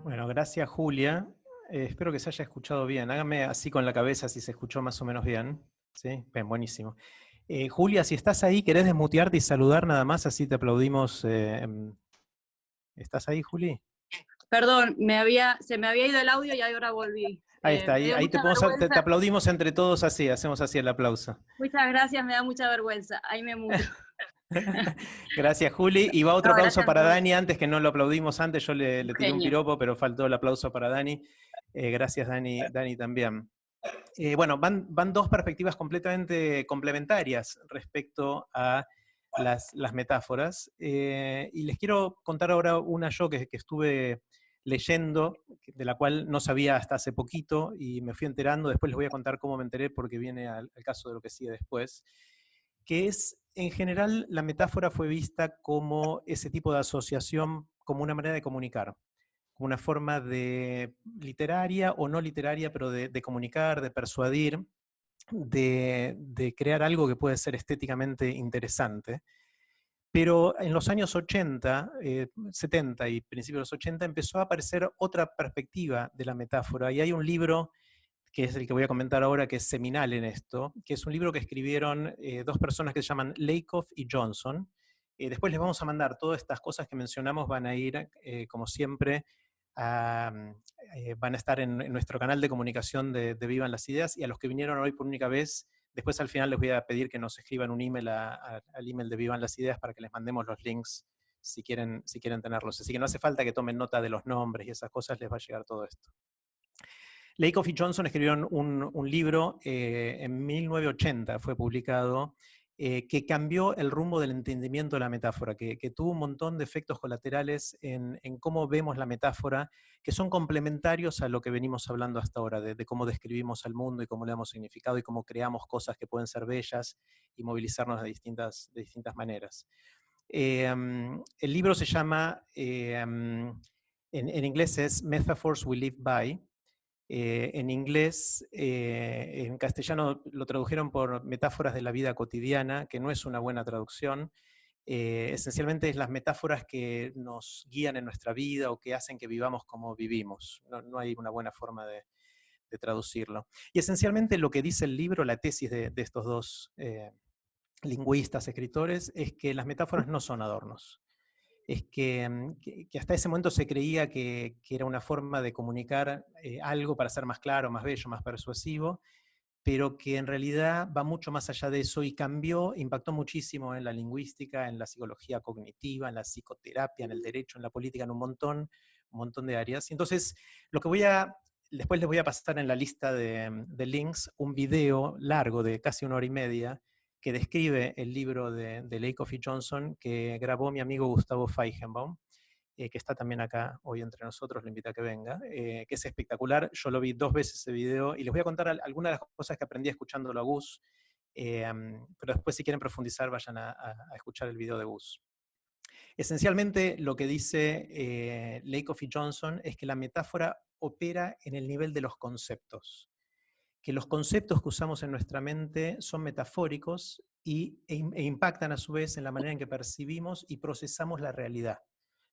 Bueno, gracias Julia. Espero que se haya escuchado bien. Hágame así con la cabeza si se escuchó más o menos bien. ¿Sí? Bien, buenísimo. Julia, si estás ahí, ¿querés desmutearte y saludar nada más? Así te aplaudimos. ¿Estás ahí, Juli?
Perdón, se me había ido el audio y ahora volví.
Ahí está, ahí te aplaudimos entre todos así, hacemos así el aplauso.
Muchas gracias, me da mucha vergüenza. Ahí me muto.
Gracias, Juli. Y va otro aplauso para Dani antes, que no lo aplaudimos antes. Yo le tiré un piropo, pero faltó el aplauso para Dani. Gracias, Dani también. Bueno, van dos perspectivas completamente complementarias respecto a las metáforas. Y les quiero contar ahora una yo que estuve leyendo, de la cual no sabía hasta hace poquito y me fui enterando. Después les voy a contar cómo me enteré porque viene al caso de lo que sigue después. Que es, en general, la metáfora fue vista como ese tipo de asociación, como una manera de comunicar, como una forma de literaria o no literaria, pero de comunicar, de persuadir, de crear algo que puede ser estéticamente interesante. Pero en los años 80, 70 y principios de los 80 empezó a aparecer otra perspectiva de la metáfora, y hay un libro que es el que voy a comentar ahora, que es seminal en esto, que es un libro que escribieron dos personas que se llaman Lakoff y Johnson. Después les vamos a mandar todas estas cosas que mencionamos, van a ir, como siempre, van a estar en nuestro canal de comunicación de Vivan las Ideas, y a los que vinieron hoy por única vez, después al final les voy a pedir que nos escriban un email al email de Vivan las Ideas para que les mandemos los links si quieren tenerlos. Así que no hace falta que tomen nota de los nombres y esas cosas, les va a llegar todo esto. Lakoff y Johnson escribieron un libro en 1980, fue publicado, que cambió el rumbo del entendimiento de la metáfora, que tuvo un montón de efectos colaterales en cómo vemos la metáfora, que son complementarios a lo que venimos hablando hasta ahora, de cómo describimos al mundo y cómo le damos significado y cómo creamos cosas que pueden ser bellas y movilizarnos de distintas maneras. El libro se llama, en inglés es Metaphors We Live By. En inglés, en castellano lo tradujeron por metáforas de la vida cotidiana, que no es una buena traducción. Esencialmente es las metáforas que nos guían en nuestra vida o que hacen que vivamos como vivimos. No hay una buena forma de traducirlo. Y esencialmente lo que dice el libro, la tesis de estos dos lingüistas, escritores, es que las metáforas no son adornos. Es que hasta ese momento se creía que era una forma de comunicar algo para ser más claro, más bello, más persuasivo, pero que en realidad va mucho más allá de eso y impactó muchísimo en la lingüística, en la psicología cognitiva, en la psicoterapia, en el derecho, en la política, en un montón de áreas. Y entonces, después les voy a pasar en la lista de links un video largo de casi 1 hora y media, que describe el libro de Lakoff y Johnson, que grabó mi amigo Gustavo Feigenbaum, que está también acá hoy entre nosotros, lo invito a que venga, que es espectacular. Yo lo vi 2 veces ese video, y les voy a contar algunas de las cosas que aprendí escuchándolo a Gus, pero después si quieren profundizar vayan a escuchar el video de Gus. Esencialmente lo que dice Lakoff y Johnson es que la metáfora opera en el nivel de los conceptos, que los conceptos que usamos en nuestra mente son metafóricos e impactan a su vez en la manera en que percibimos y procesamos la realidad.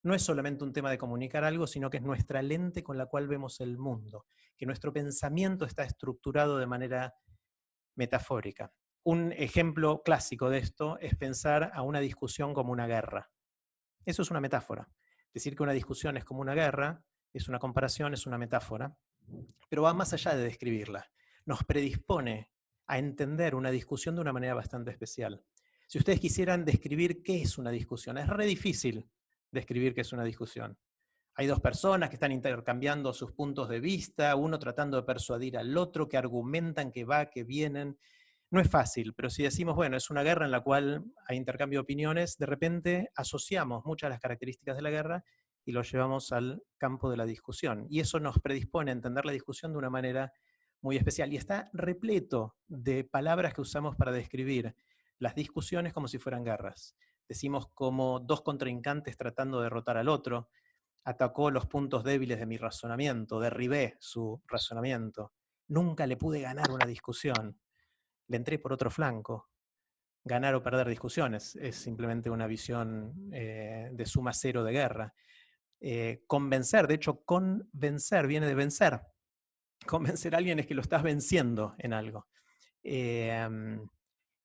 No es solamente un tema de comunicar algo, sino que es nuestra lente con la cual vemos el mundo, que nuestro pensamiento está estructurado de manera metafórica. Un ejemplo clásico de esto es pensar a una discusión como una guerra. Eso es una metáfora. Decir que una discusión es como una guerra es una comparación, es una metáfora, pero va más allá de describirla. Nos predispone a entender una discusión de una manera bastante especial. Si ustedes quisieran describir qué es una discusión, es re difícil describir qué es una discusión. Hay 2 personas que están intercambiando sus puntos de vista, uno tratando de persuadir al otro, que argumentan, que va, que vienen. No es fácil, pero si decimos, bueno, es una guerra en la cual hay intercambio de opiniones, de repente asociamos muchas de las características de la guerra y lo llevamos al campo de la discusión. Y eso nos predispone a entender la discusión de una manera muy especial. Y está repleto de palabras que usamos para describir las discusiones como si fueran guerras. Decimos como 2 contrincantes tratando de derrotar al otro. Atacó los puntos débiles de mi razonamiento, derribé su razonamiento. Nunca le pude ganar una discusión. Le entré por otro flanco. Ganar o perder discusiones es simplemente una visión de suma cero de guerra. Convencer, de hecho, convencer viene de vencer. Convencer a alguien es que lo estás venciendo en algo.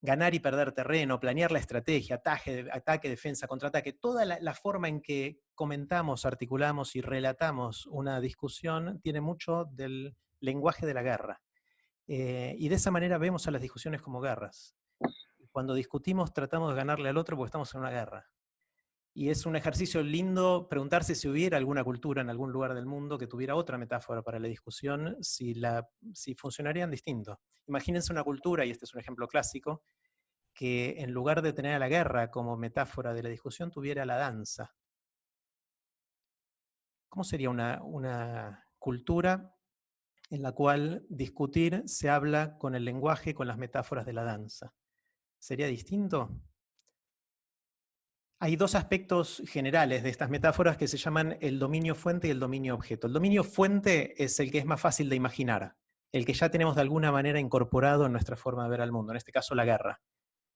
Ganar y perder terreno, planear la estrategia, ataque, defensa, contraataque, toda la forma en que comentamos, articulamos y relatamos una discusión tiene mucho del lenguaje de la guerra. Y de esa manera vemos a las discusiones como guerras. Cuando discutimos tratamos de ganarle al otro porque estamos en una guerra. Y es un ejercicio lindo preguntarse si hubiera alguna cultura en algún lugar del mundo que tuviera otra metáfora para la discusión, si funcionarían distinto. Imagínense una cultura, y este es un ejemplo clásico, que en lugar de tener a la guerra como metáfora de la discusión, tuviera la danza. ¿Cómo sería una cultura en la cual discutir se habla con el lenguaje, con las metáforas de la danza? ¿Sería distinto? Hay 2 aspectos generales de estas metáforas que se llaman el dominio fuente y el dominio objeto. El dominio fuente es el que es más fácil de imaginar, el que ya tenemos de alguna manera incorporado en nuestra forma de ver al mundo, en este caso la guerra.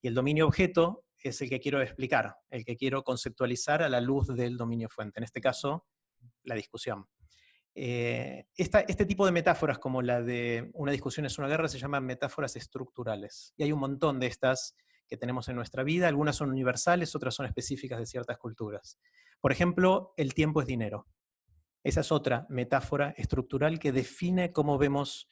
Y el dominio objeto es el que quiero explicar, el que quiero conceptualizar a la luz del dominio fuente, en este caso, la discusión. Este tipo de metáforas, como la de una discusión es una guerra, se llaman metáforas estructurales. Y hay un montón de estas que tenemos en nuestra vida, algunas son universales, otras son específicas de ciertas culturas. Por ejemplo, el tiempo es dinero. Esa es otra metáfora estructural que define cómo vemos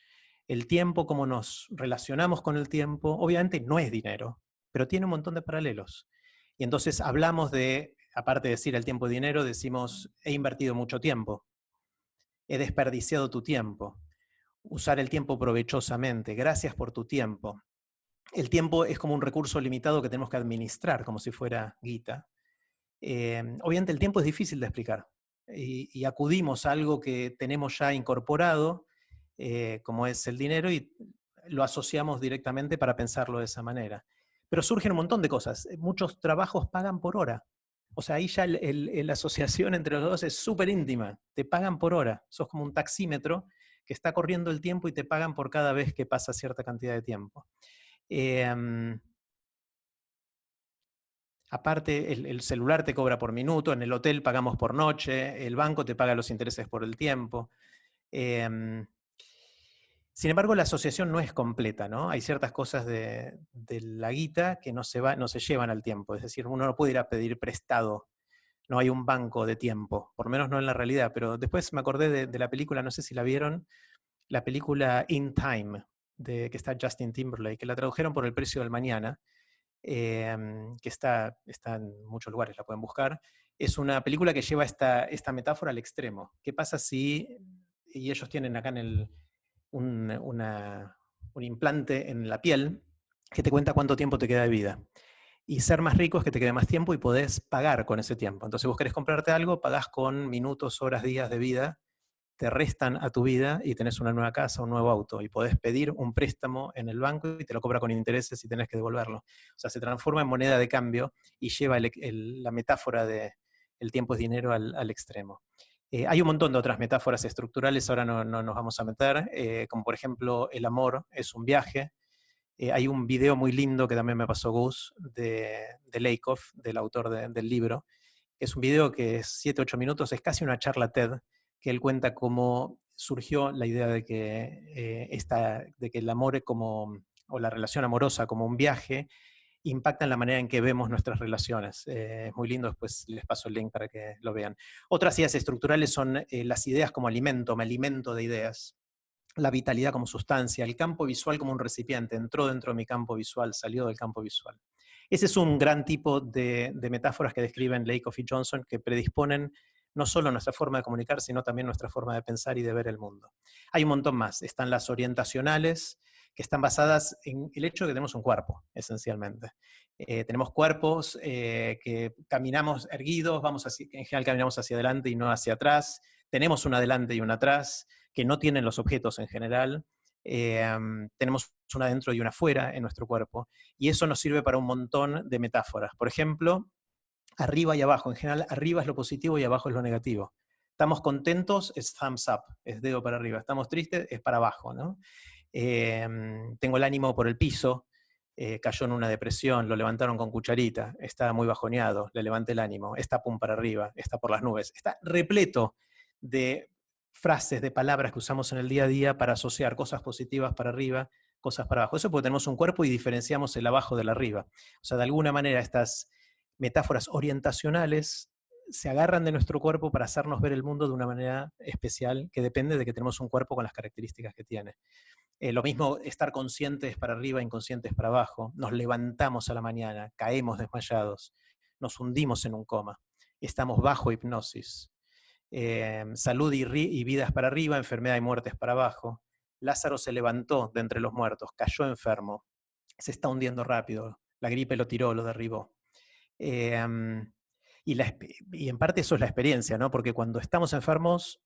el tiempo, cómo nos relacionamos con el tiempo. Obviamente no es dinero, pero tiene un montón de paralelos. Y entonces hablamos de, aparte de decir el tiempo es dinero, decimos he invertido mucho tiempo, he desperdiciado tu tiempo, usar el tiempo provechosamente, gracias por tu tiempo. El tiempo es como un recurso limitado que tenemos que administrar, como si fuera guita. Obviamente el tiempo es difícil de explicar y acudimos a algo que tenemos ya incorporado, como es el dinero, y lo asociamos directamente para pensarlo de esa manera. Pero surgen un montón de cosas. Muchos trabajos pagan por hora. O sea, ahí ya la asociación entre los dos es súper íntima. Te pagan por hora. Sos como un taxímetro que está corriendo el tiempo y te pagan por cada vez que pasa cierta cantidad de tiempo. Aparte, el celular te cobra por minuto, en el hotel pagamos por noche, el banco te paga los intereses por el tiempo. Sin embargo, la asociación no es completa, ¿no? Hay ciertas cosas de la guita que no se llevan al tiempo. Es decir, uno no puede ir a pedir prestado. No hay un banco de tiempo, por lo menos no en la realidad. Pero después me acordé de la película, no sé si la vieron, la película In Time, que está Justin Timberlake, que la tradujeron por El precio del mañana, que está en muchos lugares, la pueden buscar. Es una película que lleva esta metáfora al extremo. ¿Qué pasa si, y ellos tienen acá en un implante en la piel que te cuenta cuánto tiempo te queda de vida? Y ser más rico es que te quede más tiempo y podés pagar con ese tiempo. Entonces vos querés comprarte algo, pagás con minutos, horas, días de vida, te restan a tu vida y tenés una nueva casa, un nuevo auto, y podés pedir un préstamo en el banco y te lo cobra con intereses y tenés que devolverlo. O sea, se transforma en moneda de cambio y lleva la metáfora de el tiempo es dinero al extremo. Hay un montón de otras metáforas estructurales, ahora no nos vamos a meter, como por ejemplo el amor es un viaje. Hay un video muy lindo que también me pasó Gus, de Lakoff, del autor del libro. Es un video que es 7-8 minutos, es casi una charla TED, que él cuenta cómo surgió la idea de que el amor o la relación amorosa como un viaje impacta en la manera en que vemos nuestras relaciones. Es muy lindo, después les paso el link para que lo vean. Otras ideas estructurales son las ideas como alimento, me alimento de ideas. La vitalidad como sustancia, el campo visual como un recipiente, entró dentro de mi campo visual, salió del campo visual. Ese es un gran tipo de metáforas que describen Lakoff y Johnson, que predisponen no solo nuestra forma de comunicar, sino también nuestra forma de pensar y de ver el mundo. Hay un montón más. Están las orientacionales, que están basadas en el hecho de que tenemos un cuerpo, esencialmente. Tenemos cuerpos que caminamos erguidos, en general caminamos hacia adelante y no hacia atrás. Tenemos un adelante y un atrás, que no tienen los objetos en general. Tenemos una adentro y una afuera en nuestro cuerpo, y eso nos sirve para un montón de metáforas. Por ejemplo, arriba y abajo. En general, arriba es lo positivo y abajo es lo negativo. Estamos contentos, es thumbs up, es dedo para arriba. Estamos tristes, es para abajo, ¿no? Tengo el ánimo por el piso, cayó en una depresión, lo levantaron con cucharita, está muy bajoneado, le levanté el ánimo, está pum para arriba, está por las nubes. Está repleto de frases, de palabras que usamos en el día a día para asociar cosas positivas para arriba, cosas para abajo. Eso porque tenemos un cuerpo y diferenciamos el abajo del arriba. O sea, de alguna manera estas metáforas orientacionales se agarran de nuestro cuerpo para hacernos ver el mundo de una manera especial, que depende de que tenemos un cuerpo con las características que tiene. Lo mismo, estar conscientes para arriba, inconscientes para abajo. Nos levantamos a la mañana, caemos desmayados, nos hundimos en un coma, estamos bajo hipnosis. Salud y vidas para arriba, enfermedad y muertes para abajo. Lázaro se levantó de entre los muertos, cayó enfermo, se está hundiendo rápido, la gripe lo tiró, lo derribó. Y en parte eso es la experiencia, ¿no? Porque cuando estamos enfermos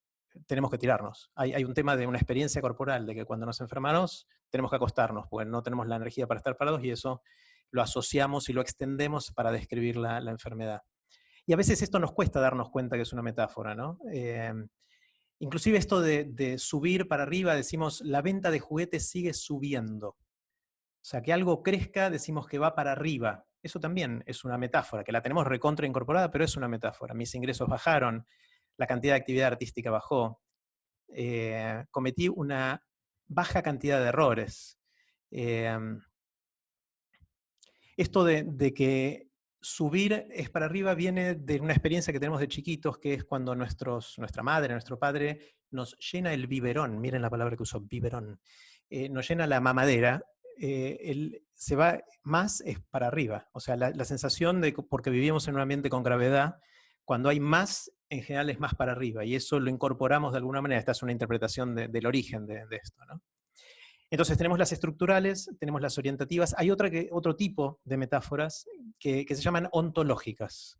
tenemos que tirarnos. Hay un tema de una experiencia corporal, de que cuando nos enfermamos tenemos que acostarnos, porque no tenemos la energía para estar parados, y eso lo asociamos y lo extendemos para describir la enfermedad. Y a veces esto nos cuesta darnos cuenta que es una metáfora, ¿no? Inclusive esto de subir para arriba, decimos, la venta de juguetes sigue subiendo. O sea, que algo crezca, decimos que va para arriba. Eso también es una metáfora, que la tenemos recontra incorporada, pero es una metáfora. Mis ingresos bajaron, la cantidad de actividad artística bajó, cometí una baja cantidad de errores. Esto de que subir es para arriba viene de una experiencia que tenemos de chiquitos, que es cuando nuestra madre, nuestro padre, nos llena el biberón, miren la palabra que usó, biberón, nos llena la mamadera, se va más es para arriba. O sea, la sensación de, porque vivimos en un ambiente con gravedad, cuando hay más, en general es más para arriba, y eso lo incorporamos de alguna manera. Esta es una interpretación del origen de esto, ¿no? Entonces tenemos las estructurales, tenemos las orientativas. Hay otro tipo de metáforas que se llaman ontológicas.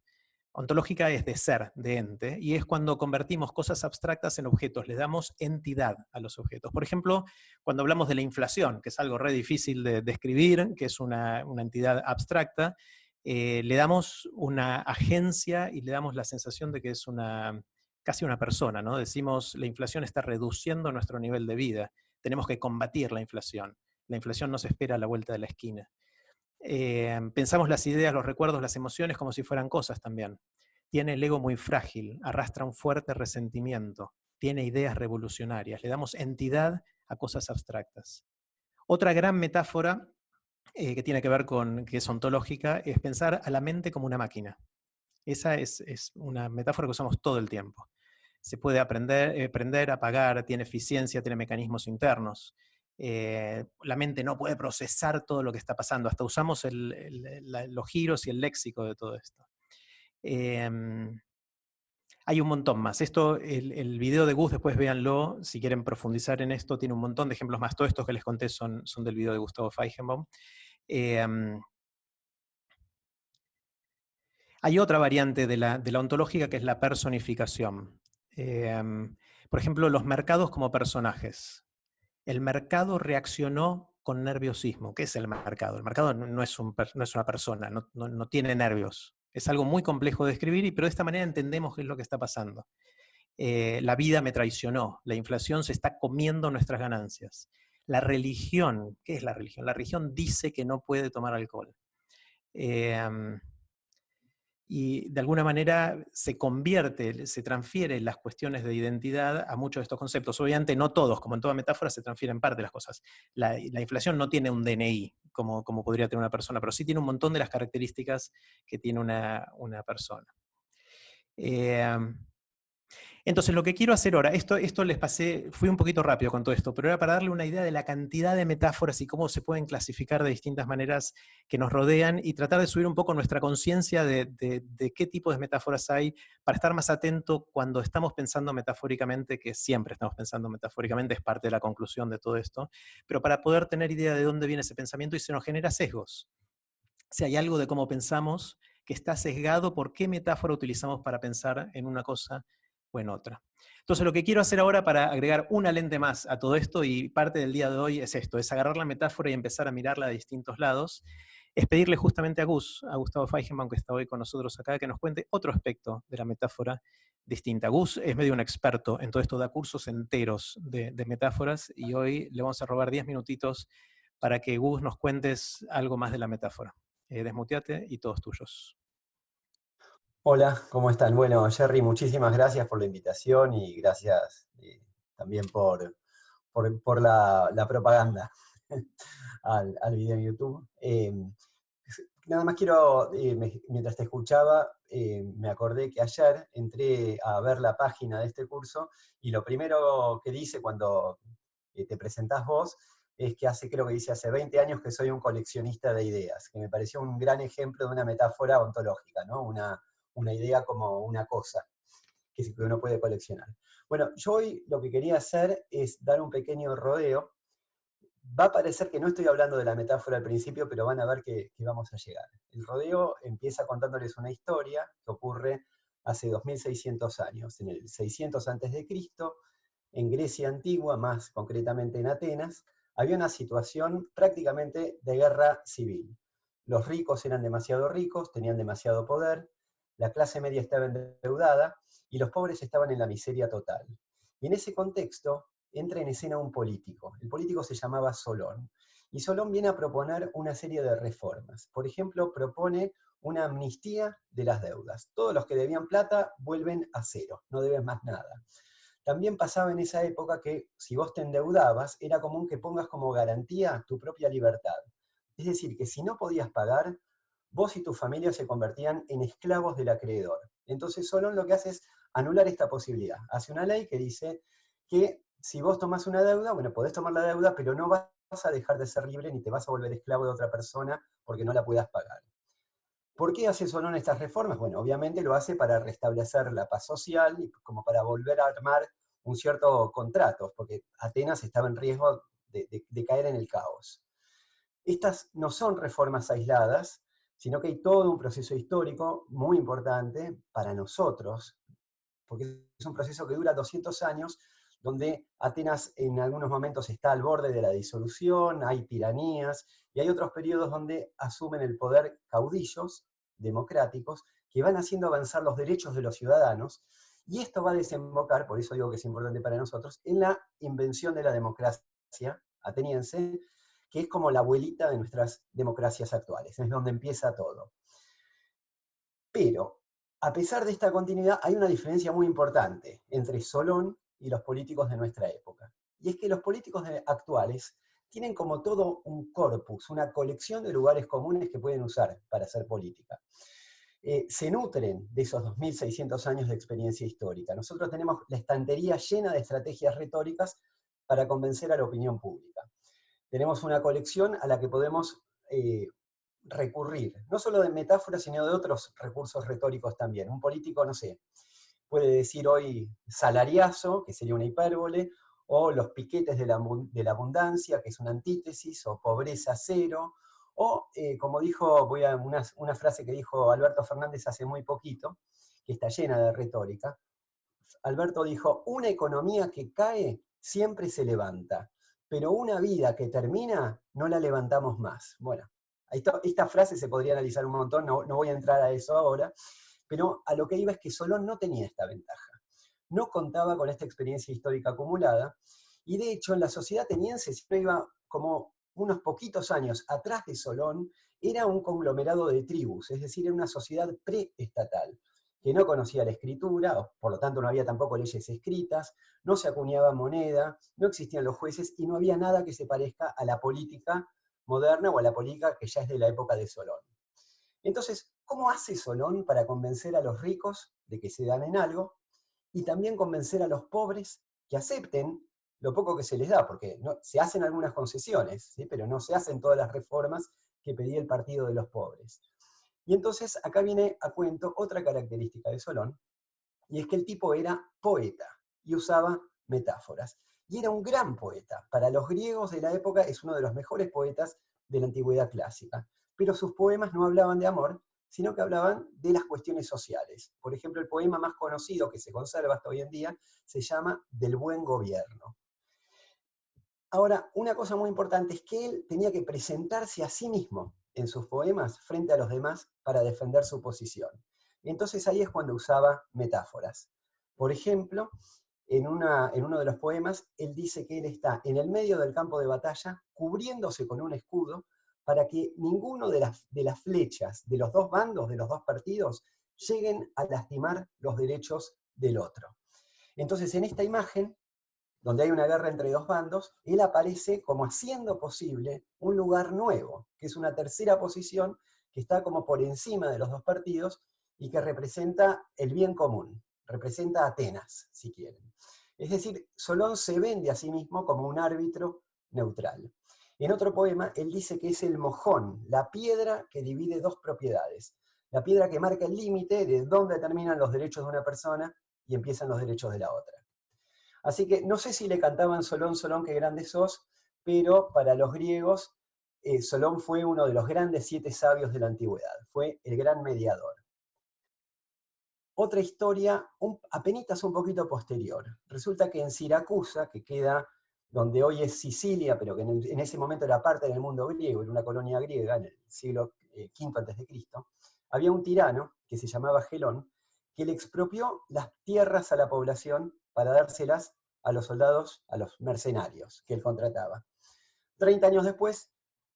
Ontológica es de ser, de ente, y es cuando convertimos cosas abstractas en objetos, le damos entidad a los objetos. Por ejemplo, cuando hablamos de la inflación, que es algo re difícil de describir, que es una entidad abstracta, le damos una agencia y le damos la sensación de que es casi una persona, ¿no? Decimos, la inflación está reduciendo nuestro nivel de vida. Tenemos que combatir la inflación. La inflación no se espera a la vuelta de la esquina. Pensamos las ideas, los recuerdos, las emociones como si fueran cosas también. Tiene el ego muy frágil, arrastra un fuerte resentimiento, tiene ideas revolucionarias, le damos entidad a cosas abstractas. Otra gran metáfora que tiene que ver con, que es ontológica, es pensar a la mente como una máquina. Esa es una metáfora que usamos todo el tiempo. Se puede aprender, apagar, tiene eficiencia, tiene mecanismos internos. La mente no puede procesar todo lo que está pasando, hasta usamos los giros y el léxico de todo esto. Hay un montón más. El video de Gus, después véanlo, si quieren profundizar en esto, tiene un montón de ejemplos más. Todos estos que les conté son del video de Gustavo Feigenbaum. Hay otra variante de la ontológica que es la personificación. Por ejemplo, los mercados como personajes. El mercado reaccionó con nerviosismo. ¿Qué es el mercado? El mercado no es una persona, no tiene nervios. Es algo muy complejo de describir, pero de esta manera entendemos qué es lo que está pasando. La vida me traicionó, la inflación se está comiendo nuestras ganancias. La religión, ¿qué es la religión? La religión dice que no puede tomar alcohol. Y de alguna manera se transfiere las cuestiones de identidad a muchos de estos conceptos. Obviamente no todos, como en toda metáfora, se transfieren parte de las cosas. La inflación no tiene un DNI, como podría tener una persona, pero sí tiene un montón de las características que tiene una persona. Entonces lo que quiero hacer ahora, esto les pasé, fui un poquito rápido con todo esto, pero era para darle una idea de la cantidad de metáforas y cómo se pueden clasificar de distintas maneras que nos rodean y tratar de subir un poco nuestra conciencia de qué tipos de metáforas hay para estar más atento cuando estamos pensando metafóricamente, que siempre estamos pensando metafóricamente, es parte de la conclusión de todo esto, pero para poder tener idea de dónde viene ese pensamiento y se nos genera sesgos. Si hay algo de cómo pensamos que está sesgado por qué metáfora utilizamos para pensar en una cosa o en otra. Entonces lo que quiero hacer ahora para agregar una lente más a todo esto, y parte del día de hoy es esto, es agarrar la metáfora y empezar a mirarla de distintos lados, es pedirle justamente a Gustavo Feigenbaum, que está hoy con nosotros acá, que nos cuente otro aspecto de la metáfora distinta. Gus es medio un experto en todo esto, da cursos enteros de metáforas, y hoy le vamos a robar 10 minutitos para que Gus nos cuentes algo más de la metáfora. Desmuteate y todos tuyos.
Hola, ¿cómo están? Bueno, Jerry, muchísimas gracias por la invitación y gracias también por la propaganda al video en YouTube. Nada más quiero, mientras te escuchaba, me acordé que ayer entré a ver la página de este curso y lo primero que dice cuando te presentás vos es que hace 20 años que soy un coleccionista de ideas, que me pareció un gran ejemplo de una metáfora ontológica, ¿no? Una idea como una cosa que uno puede coleccionar. Bueno, yo hoy lo que quería hacer es dar un pequeño rodeo. Va a parecer que no estoy hablando de la metáfora al principio, pero van a ver que vamos a llegar. El rodeo empieza contándoles una historia que ocurre hace 2600 años, en el 600 a.C., en Grecia antigua, más concretamente en Atenas, había una situación prácticamente de guerra civil. Los ricos eran demasiado ricos, tenían demasiado poder, la clase media estaba endeudada y los pobres estaban en la miseria total. Y en ese contexto entra en escena un político. El político se llamaba Solón. Y Solón viene a proponer una serie de reformas. Por ejemplo, propone una amnistía de las deudas. Todos los que debían plata vuelven a cero, no deben más nada. También pasaba en esa época que si vos te endeudabas, era común que pongas como garantía tu propia libertad. Es decir, que si no podías pagar, vos y tu familia se convertían en esclavos del acreedor. Entonces Solón lo que hace es anular esta posibilidad. Hace una ley que dice que si vos tomás una deuda, bueno, podés tomar la deuda, pero no vas a dejar de ser libre ni te vas a volver esclavo de otra persona porque no la puedas pagar. ¿Por qué hace Solón estas reformas? Bueno, obviamente lo hace para restablecer la paz social y como para volver a armar un cierto contrato, porque Atenas estaba en riesgo de caer en el caos. Estas no son reformas aisladas, sino que hay todo un proceso histórico muy importante para nosotros, porque es un proceso que dura 200 años, donde Atenas en algunos momentos está al borde de la disolución, hay tiranías, y hay otros periodos donde asumen el poder caudillos democráticos que van haciendo avanzar los derechos de los ciudadanos, y esto va a desembocar, por eso digo que es importante para nosotros, en la invención de la democracia ateniense, que es como la abuelita de nuestras democracias actuales, es donde empieza todo. Pero, a pesar de esta continuidad, hay una diferencia muy importante entre Solón y los políticos de nuestra época. Y es que los políticos actuales tienen como todo un corpus, una colección de lugares comunes que pueden usar para hacer política. Se nutren de esos 2600 años de experiencia histórica. Nosotros tenemos la estantería llena de estrategias retóricas para convencer a la opinión pública. Tenemos una colección a la que podemos recurrir, no solo de metáforas, sino de otros recursos retóricos también. Un político, no sé, puede decir hoy salariazo, que sería una hipérbole, o los piquetes de la abundancia, que es una antítesis, o pobreza cero, o como dijo, voy a una frase que dijo Alberto Fernández hace muy poquito, que está llena de retórica. Alberto dijo, una economía que cae siempre se levanta, pero una vida que termina no la levantamos más. Bueno, esta frase se podría analizar un montón, no voy a entrar a eso ahora, pero a lo que iba es que Solón no tenía esta ventaja. No contaba con esta experiencia histórica acumulada, y de hecho en la sociedad ateniense siempre iba como unos poquitos años atrás de Solón, era un conglomerado de tribus, es decir, era una sociedad preestatal, que no conocía la escritura, por lo tanto no había tampoco leyes escritas, no se acuñaba moneda, no existían los jueces, y no había nada que se parezca a la política moderna o a la política que ya es de la época de Solón. Entonces, ¿cómo hace Solón para convencer a los ricos de que se dan en algo y también convencer a los pobres que acepten lo poco que se les da? Porque se hacen algunas concesiones, ¿sí? Pero no se hacen todas las reformas que pedía el Partido de los Pobres. Y entonces acá viene a cuento otra característica de Solón, y es que el tipo era poeta y usaba metáforas. Y era un gran poeta. Para los griegos de la época es uno de los mejores poetas de la antigüedad clásica. Pero sus poemas no hablaban de amor, sino que hablaban de las cuestiones sociales. Por ejemplo, el poema más conocido que se conserva hasta hoy en día se llama Del buen gobierno. Ahora, una cosa muy importante es que él tenía que presentarse a sí mismo en sus poemas frente a los demás para defender su posición. Entonces ahí es cuando usaba metáforas. Por ejemplo, en uno de los poemas, él dice que él está en el medio del campo de batalla, cubriéndose con un escudo, para que ninguno de las flechas de los dos bandos, de los dos partidos, lleguen a lastimar los derechos del otro. Entonces, en esta imagen, donde hay una guerra entre dos bandos, él aparece como haciendo posible un lugar nuevo, que es una tercera posición que está como por encima de los dos partidos y que representa el bien común, representa a Atenas, si quieren. Es decir, Solón se vende a sí mismo como un árbitro neutral. En otro poema, él dice que es el mojón, la piedra que divide dos propiedades, la piedra que marca el límite de dónde terminan los derechos de una persona y empiezan los derechos de la otra. Así que no sé si le cantaban Solón, Solón, qué grande sos, pero para los griegos, Solón fue uno de los grandes 7 sabios de la antigüedad, fue el gran mediador. Otra historia, apenitas un poquito posterior. Resulta que en Siracusa, que queda donde hoy es Sicilia, pero que en ese momento era parte del mundo griego, era una colonia griega en el siglo V a.C., había un tirano que se llamaba Gelón, que le expropió las tierras a la población para dárselas a los soldados, a los mercenarios que él contrataba. 30 años después,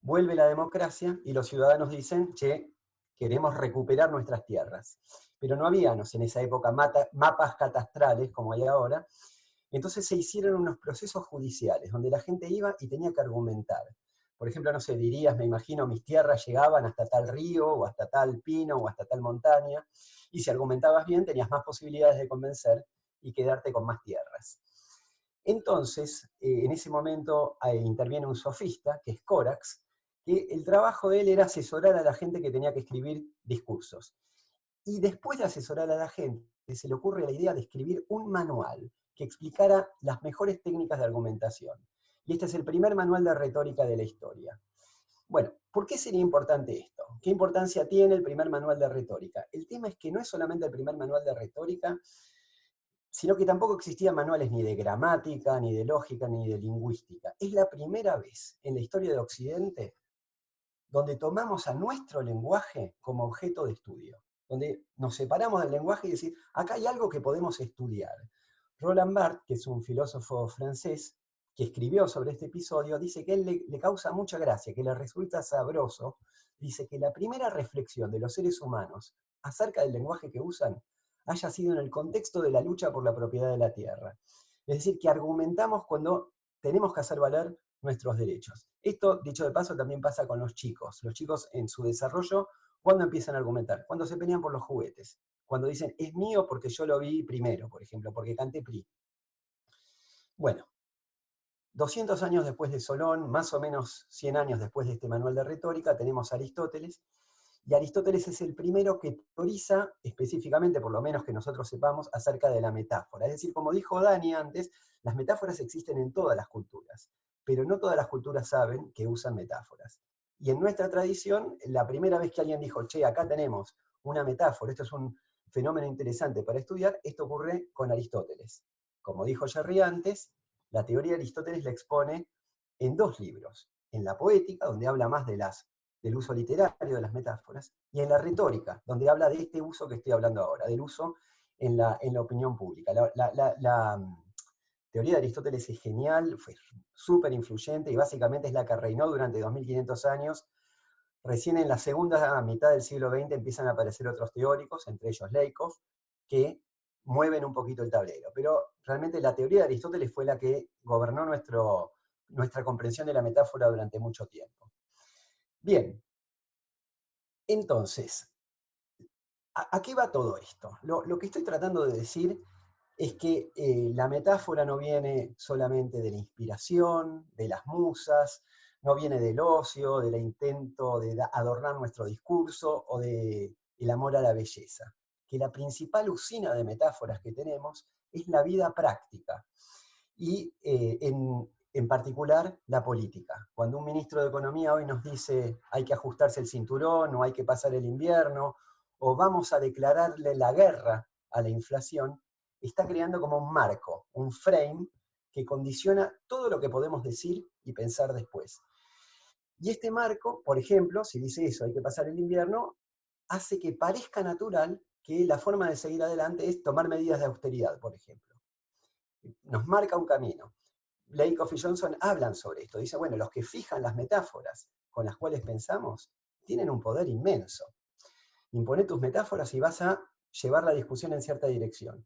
vuelve la democracia y los ciudadanos dicen, che, queremos recuperar nuestras tierras. Pero no habíamos en esa época mapas catastrales como hay ahora, entonces se hicieron unos procesos judiciales donde la gente iba y tenía que argumentar. Por ejemplo, no sé, dirías, me imagino, mis tierras llegaban hasta tal río, o hasta tal pino, o hasta tal montaña, y si argumentabas bien tenías más posibilidades de convencer y quedarte con más tierras. Entonces, en ese momento interviene un sofista, que es Corax, que el trabajo de él era asesorar a la gente que tenía que escribir discursos. Y después de asesorar a la gente, se le ocurre la idea de escribir un manual que explicara las mejores técnicas de argumentación. Y este es el primer manual de retórica de la historia. Bueno, ¿por qué sería importante esto? ¿Qué importancia tiene el primer manual de retórica? El tema es que no es solamente el primer manual de retórica, sino que tampoco existían manuales ni de gramática, ni de lógica, ni de lingüística. Es la primera vez en la historia de Occidente donde tomamos a nuestro lenguaje como objeto de estudio, donde nos separamos del lenguaje y decir, acá hay algo que podemos estudiar. Roland Barthes, que es un filósofo francés que escribió sobre este episodio, dice que a él le causa mucha gracia, que le resulta sabroso, dice que la primera reflexión de los seres humanos acerca del lenguaje que usan haya sido en el contexto de la lucha por la propiedad de la tierra. Es decir, que argumentamos cuando tenemos que hacer valer nuestros derechos. Esto, dicho de paso, también pasa con los chicos. Los chicos en su desarrollo, ¿cuándo empiezan a argumentar? Cuando se pelean por los juguetes. Cuando dicen, es mío porque yo lo vi primero, por ejemplo, porque canté PRI. Bueno, 200 años después de Solón, más o menos 100 años después de este manual de retórica, tenemos a Aristóteles, y Aristóteles es el primero que teoriza, específicamente, por lo menos que nosotros sepamos, acerca de la metáfora. Es decir, como dijo Dani antes, las metáforas existen en todas las culturas, pero no todas las culturas saben que usan metáforas. Y en nuestra tradición, la primera vez que alguien dijo, che, acá tenemos una metáfora, esto es un fenómeno interesante para estudiar, esto ocurre con Aristóteles. Como dijo Jerry antes, la teoría de Aristóteles la expone en 2 libros, en la poética, donde habla más del uso literario de las metáforas, y en la retórica, donde habla de este uso que estoy hablando ahora, del uso en la opinión pública. La teoría de Aristóteles es genial, fue súper influyente, y básicamente es la que reinó durante 2500 años. Recién en la segunda mitad del siglo XX empiezan a aparecer otros teóricos, entre ellos Lakoff, que mueven un poquito el tablero. Pero realmente la teoría de Aristóteles fue la que gobernó nuestra comprensión de la metáfora durante mucho tiempo. Bien, entonces, ¿a qué va todo esto? Lo que estoy tratando de decir es que la metáfora no viene solamente de la inspiración, de las musas, no viene del ocio, del intento de adornar nuestro discurso o del amor a la belleza. Que la principal usina de metáforas que tenemos es la vida práctica. Y en particular la política. Cuando un ministro de Economía hoy nos dice hay que ajustarse el cinturón, o hay que pasar el invierno, o vamos a declararle la guerra a la inflación, está creando como un marco, un frame, que condiciona todo lo que podemos decir y pensar después. Y este marco, por ejemplo, si dice eso, hay que pasar el invierno, hace que parezca natural que la forma de seguir adelante es tomar medidas de austeridad, por ejemplo. Nos marca un camino. Lakoff y Johnson hablan sobre esto. Dice, bueno, los que fijan las metáforas con las cuales pensamos tienen un poder inmenso. Impone tus metáforas y vas a llevar la discusión en cierta dirección.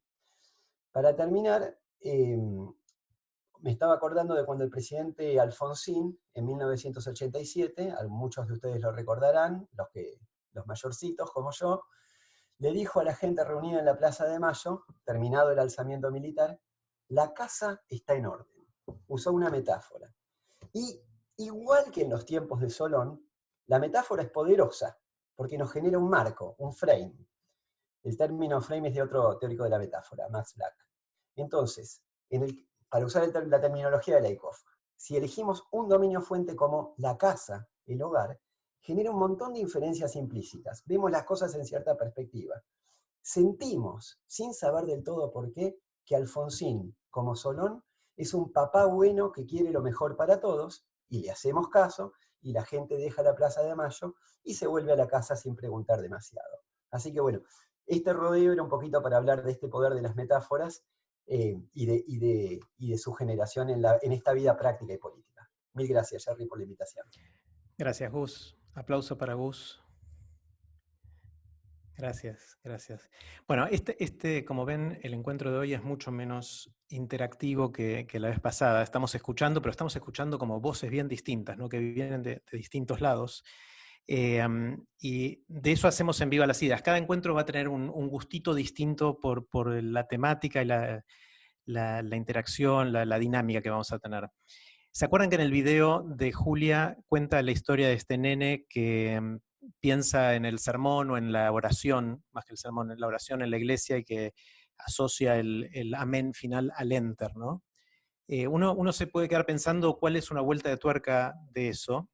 Para terminar, me estaba acordando de cuando el presidente Alfonsín, en 1987, muchos de ustedes lo recordarán, los mayorcitos como yo, le dijo a la gente reunida en la Plaza de Mayo, terminado el alzamiento militar, la casa está en orden. Usó una metáfora. Y igual que en los tiempos de Solón, la metáfora es poderosa, porque nos genera un marco, un frame. El término frame es de otro teórico de la metáfora, Max Black. Entonces, para usar la terminología de Lakoff, si elegimos un dominio fuente como la casa, el hogar, genera un montón de inferencias implícitas. Vemos las cosas en cierta perspectiva. Sentimos, sin saber del todo por qué, que Alfonsín, como Solón, es un papá bueno que quiere lo mejor para todos, y le hacemos caso, y la gente deja la Plaza de Mayo y se vuelve a la casa sin preguntar demasiado. Así que bueno, este rodeo era un poquito para hablar de este poder de las metáforas y de su generación en esta vida práctica y política. Mil gracias, Jerry, por la invitación.
Gracias, Gus. Aplauso para Gus. Gracias, gracias. Bueno, como ven, el encuentro de hoy es mucho menos interactivo que la vez pasada. Estamos escuchando, pero estamos escuchando como voces bien distintas, ¿no? Que vienen de distintos lados. Y de eso hacemos en Viva las Ideas. Cada encuentro va a tener un gustito distinto por la temática y la interacción, la dinámica que vamos a tener. ¿Se acuerdan que en el video de Julia cuenta la historia de este nene que piensa en el sermón o en la oración, más que el sermón, en la oración en la iglesia, y que asocia el amén final al enter, ¿no? Uno se puede quedar pensando cuál es una vuelta de tuerca de eso,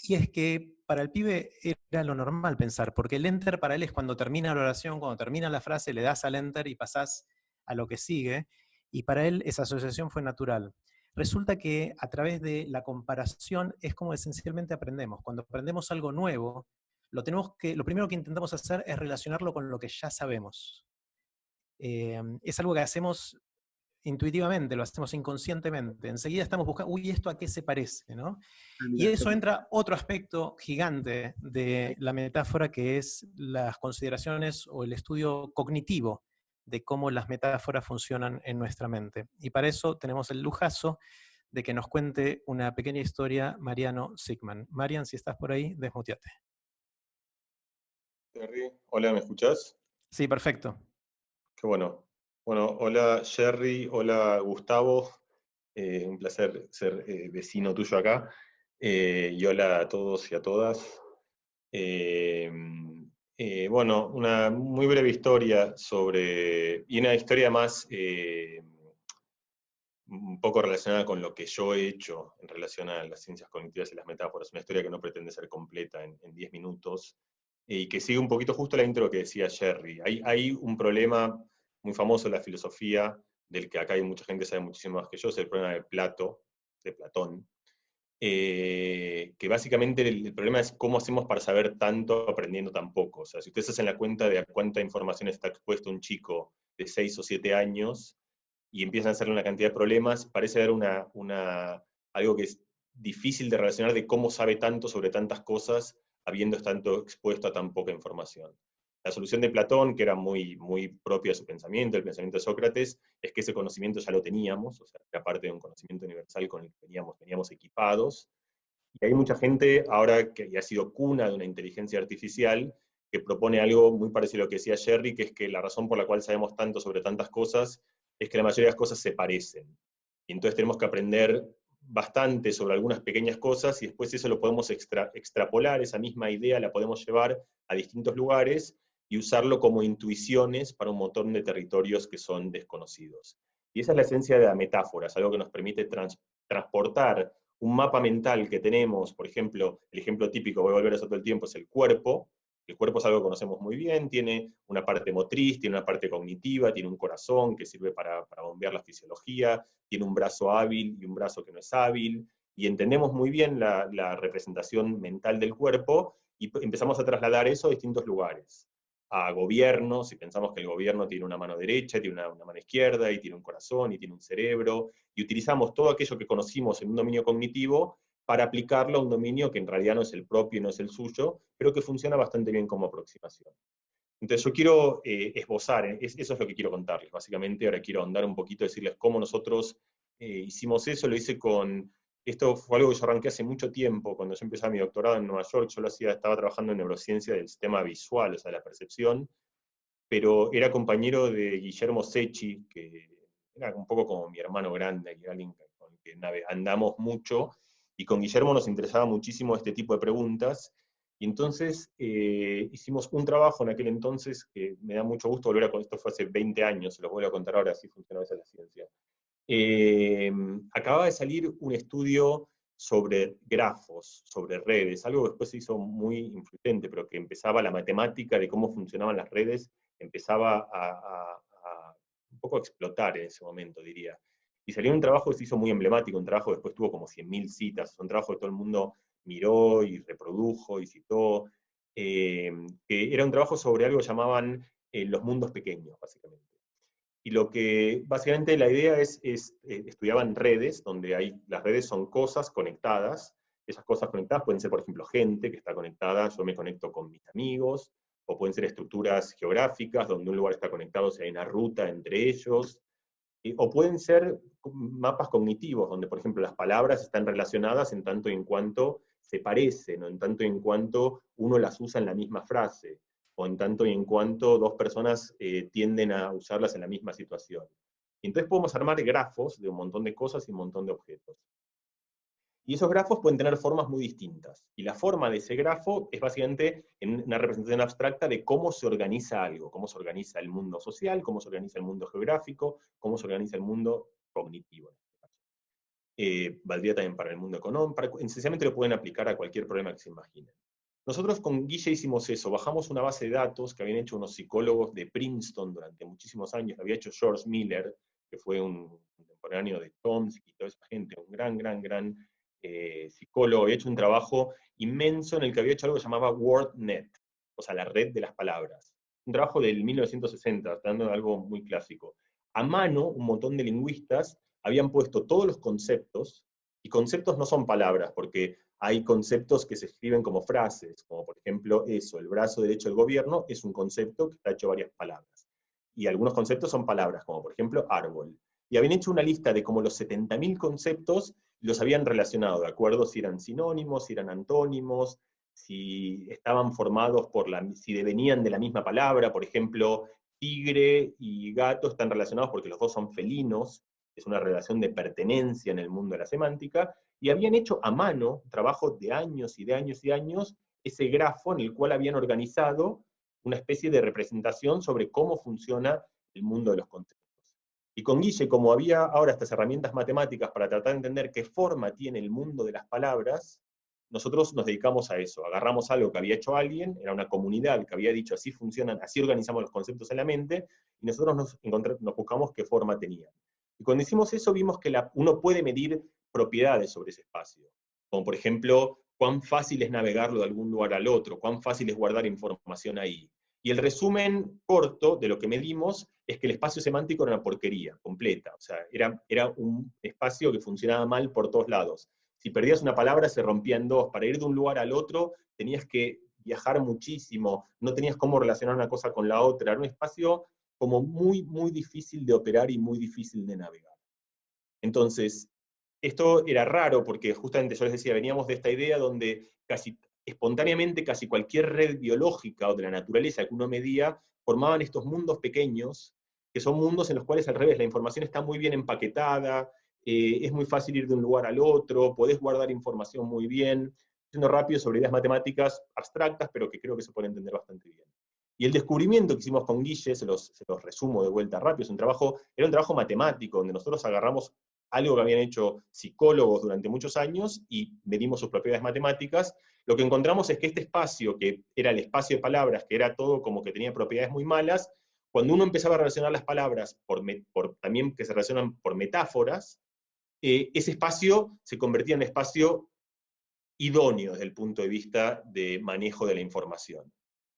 y es que para el pibe era lo normal pensar, porque el enter para él es cuando termina la oración, cuando termina la frase, le das al enter y pasás a lo que sigue, y para él esa asociación fue natural. Resulta que a través de la comparación es como esencialmente aprendemos. Cuando aprendemos algo nuevo, lo primero que intentamos hacer es relacionarlo con lo que ya sabemos. Es algo que hacemos intuitivamente, lo hacemos inconscientemente. Enseguida estamos buscando, uy, ¿esto a qué se parece? ¿No? Y eso entra otro aspecto gigante de la metáfora, que es las consideraciones o el estudio cognitivo de cómo las metáforas funcionan en nuestra mente. Y para eso tenemos el lujazo de que nos cuente una pequeña historia Mariano Sigman. Marian, si estás por ahí, desmuteate.
Jerry, hola, ¿me escuchás?
Sí, perfecto.
Qué bueno. Bueno, hola Jerry, hola Gustavo, un placer ser vecino tuyo acá, y hola a todos y a todas. Bueno, una muy breve historia y una historia más un poco relacionada con lo que yo he hecho en relación a las ciencias cognitivas y las metáforas, una historia que no pretende ser completa en 10 minutos, y que sigue un poquito justo la intro que decía Jerry. Hay un problema muy famoso en la filosofía, del que acá hay mucha gente que sabe muchísimo más que yo, es el problema de Platón, que básicamente el problema es cómo hacemos para saber tanto aprendiendo tan poco. O sea, si ustedes hacen la cuenta de a cuánta información está expuesto un chico de 6 o 7 años, y empiezan a hacerle una cantidad de problemas, parece haber algo que es difícil de relacionar de cómo sabe tanto sobre tantas cosas habiendo tanto expuesto a tan poca información. La solución de Platón, que era muy, muy propia de su pensamiento, el pensamiento de Sócrates, es que ese conocimiento ya lo teníamos, o sea, era parte de un conocimiento universal con el que veníamos equipados, y hay mucha gente ahora que ya ha sido cuna de una inteligencia artificial que propone algo muy parecido a lo que decía Jerry, que es que la razón por la cual sabemos tanto sobre tantas cosas es que la mayoría de las cosas se parecen. Y entonces tenemos que aprender bastante sobre algunas pequeñas cosas y después eso lo podemos extrapolar, esa misma idea la podemos llevar a distintos lugares y usarlo como intuiciones para un montón de territorios que son desconocidos. Y esa es la esencia de la metáfora, es algo que nos permite transportar un mapa mental que tenemos, por ejemplo, el ejemplo típico, voy a volver a eso todo el tiempo, es el cuerpo. El cuerpo es algo que conocemos muy bien, tiene una parte motriz, tiene una parte cognitiva, tiene un corazón que sirve para bombear la fisiología, tiene un brazo hábil y un brazo que no es hábil, y entendemos muy bien la representación mental del cuerpo y empezamos a trasladar eso a distintos lugares. A gobiernos, si pensamos que el gobierno tiene una mano derecha, tiene una mano izquierda, y tiene un corazón, y tiene un cerebro, y utilizamos todo aquello que conocimos en un dominio cognitivo para aplicarlo a un dominio que en realidad no es el propio y no es el suyo, pero que funciona bastante bien como aproximación. Entonces yo quiero esbozar, eso es lo que quiero contarles, básicamente. Ahora quiero ahondar un poquito, decirles cómo nosotros hicimos eso. Lo hice esto fue algo que yo arranqué hace mucho tiempo, cuando yo empecé mi doctorado en Nueva York. Yo estaba trabajando en neurociencia del sistema visual, o sea, de la percepción, pero era compañero de Guillermo Secchi, que era un poco como mi hermano grande, y alguien con el que andamos mucho, y con Guillermo nos interesaba muchísimo este tipo de preguntas, y entonces hicimos un trabajo en aquel entonces que me da mucho gusto volver a, esto fue hace 20 años, se los voy a contar ahora, así funciona a veces la ciencia. Acababa de salir un estudio sobre grafos, sobre redes, algo que después se hizo muy influyente, pero que empezaba la matemática de cómo funcionaban las redes, empezaba a un poco a explotar en ese momento, diría. Y salió un trabajo que se hizo muy emblemático, un trabajo que después tuvo como 100.000 citas, un trabajo que todo el mundo miró y reprodujo y citó, que era un trabajo sobre algo que llamaban los mundos pequeños, básicamente. Y lo que, básicamente la idea estudiaban redes, donde las redes son cosas conectadas, Esas cosas conectadas pueden ser, por ejemplo, gente que está conectada, yo me conecto con mis amigos, o pueden ser estructuras geográficas donde un lugar está conectado, si hay una ruta entre ellos, o pueden ser mapas cognitivos, donde, por ejemplo, las palabras están relacionadas en tanto y en cuanto se parecen, o en tanto y en cuanto uno las usa en la misma frase, o en tanto y en cuanto dos personas tienden a usarlas en la misma situación. Y entonces podemos armar grafos de un montón de cosas y un montón de objetos. Y esos grafos pueden tener formas muy distintas. Y la forma de ese grafo es básicamente una representación abstracta de cómo se organiza algo, cómo se organiza el mundo social, cómo se organiza el mundo geográfico, cómo se organiza el mundo cognitivo. Valdría también para el mundo económico, esencialmente lo pueden aplicar a cualquier problema que se imaginen. Nosotros con Guille hicimos eso, bajamos una base de datos que habían hecho unos psicólogos de Princeton durante muchísimos años, lo había hecho George Miller, que fue un contemporáneo de Chomsky y toda esa gente, un gran psicólogo, había hecho un trabajo inmenso en el que había hecho algo que se llamaba WordNet, o sea, la red de las palabras. Un trabajo del 1960, dando algo muy clásico. A mano, un montón de lingüistas habían puesto todos los conceptos, y conceptos no son palabras, porque hay conceptos que se escriben como frases, como por ejemplo eso, el brazo derecho del gobierno es un concepto que está hecho varias palabras. Y algunos conceptos son palabras, como por ejemplo árbol. Y habían hecho una lista de como los 70.000 conceptos, los habían relacionado, de acuerdo si eran sinónimos, si eran antónimos, si estaban formados si venían de la misma palabra, por ejemplo, tigre y gato están relacionados porque los dos son felinos, es una relación de pertenencia en el mundo de la semántica, y habían hecho a mano, trabajo de años y de años y años, ese grafo en el cual habían organizado una especie de representación sobre cómo funciona el mundo de los conceptos. Y con Guille, como había ahora estas herramientas matemáticas para tratar de entender qué forma tiene el mundo de las palabras, nosotros nos dedicamos a eso. Agarramos algo que había hecho alguien, era una comunidad que había dicho así funcionan, así organizamos los conceptos en la mente, y nosotros nos buscamos qué forma tenían. Y cuando hicimos eso vimos que uno puede medir propiedades sobre ese espacio, como por ejemplo, cuán fácil es navegarlo de algún lugar al otro, cuán fácil es guardar información ahí. Y el resumen corto de lo que medimos es que el espacio semántico era una porquería completa, o sea, era un espacio que funcionaba mal por todos lados. Si perdías una palabra se rompía en dos, para ir de un lugar al otro tenías que viajar muchísimo, no tenías cómo relacionar una cosa con la otra, era un espacio como muy difícil de operar y muy difícil de navegar. Entonces, esto era raro porque justamente yo les decía, veníamos de esta idea donde casi espontáneamente casi cualquier red biológica o de la naturaleza que uno medía formaban estos mundos pequeños, que son mundos en los cuales al revés, la información está muy bien empaquetada, es muy fácil ir de un lugar al otro, podés guardar información muy bien, siendo rápido sobre ideas matemáticas abstractas, pero que creo que se pueden entender bastante bien. Y el descubrimiento que hicimos con Guille, se los resumo de vuelta rápido, era un trabajo matemático, donde nosotros agarramos algo que habían hecho psicólogos durante muchos años y medimos sus propiedades matemáticas. Lo que encontramos es que este espacio, que era el espacio de palabras, que era todo como que tenía propiedades muy malas, cuando uno empezaba a relacionar las palabras, también que se relacionan por metáforas, ese espacio se convertía en espacio idóneo desde el punto de vista de manejo de la información.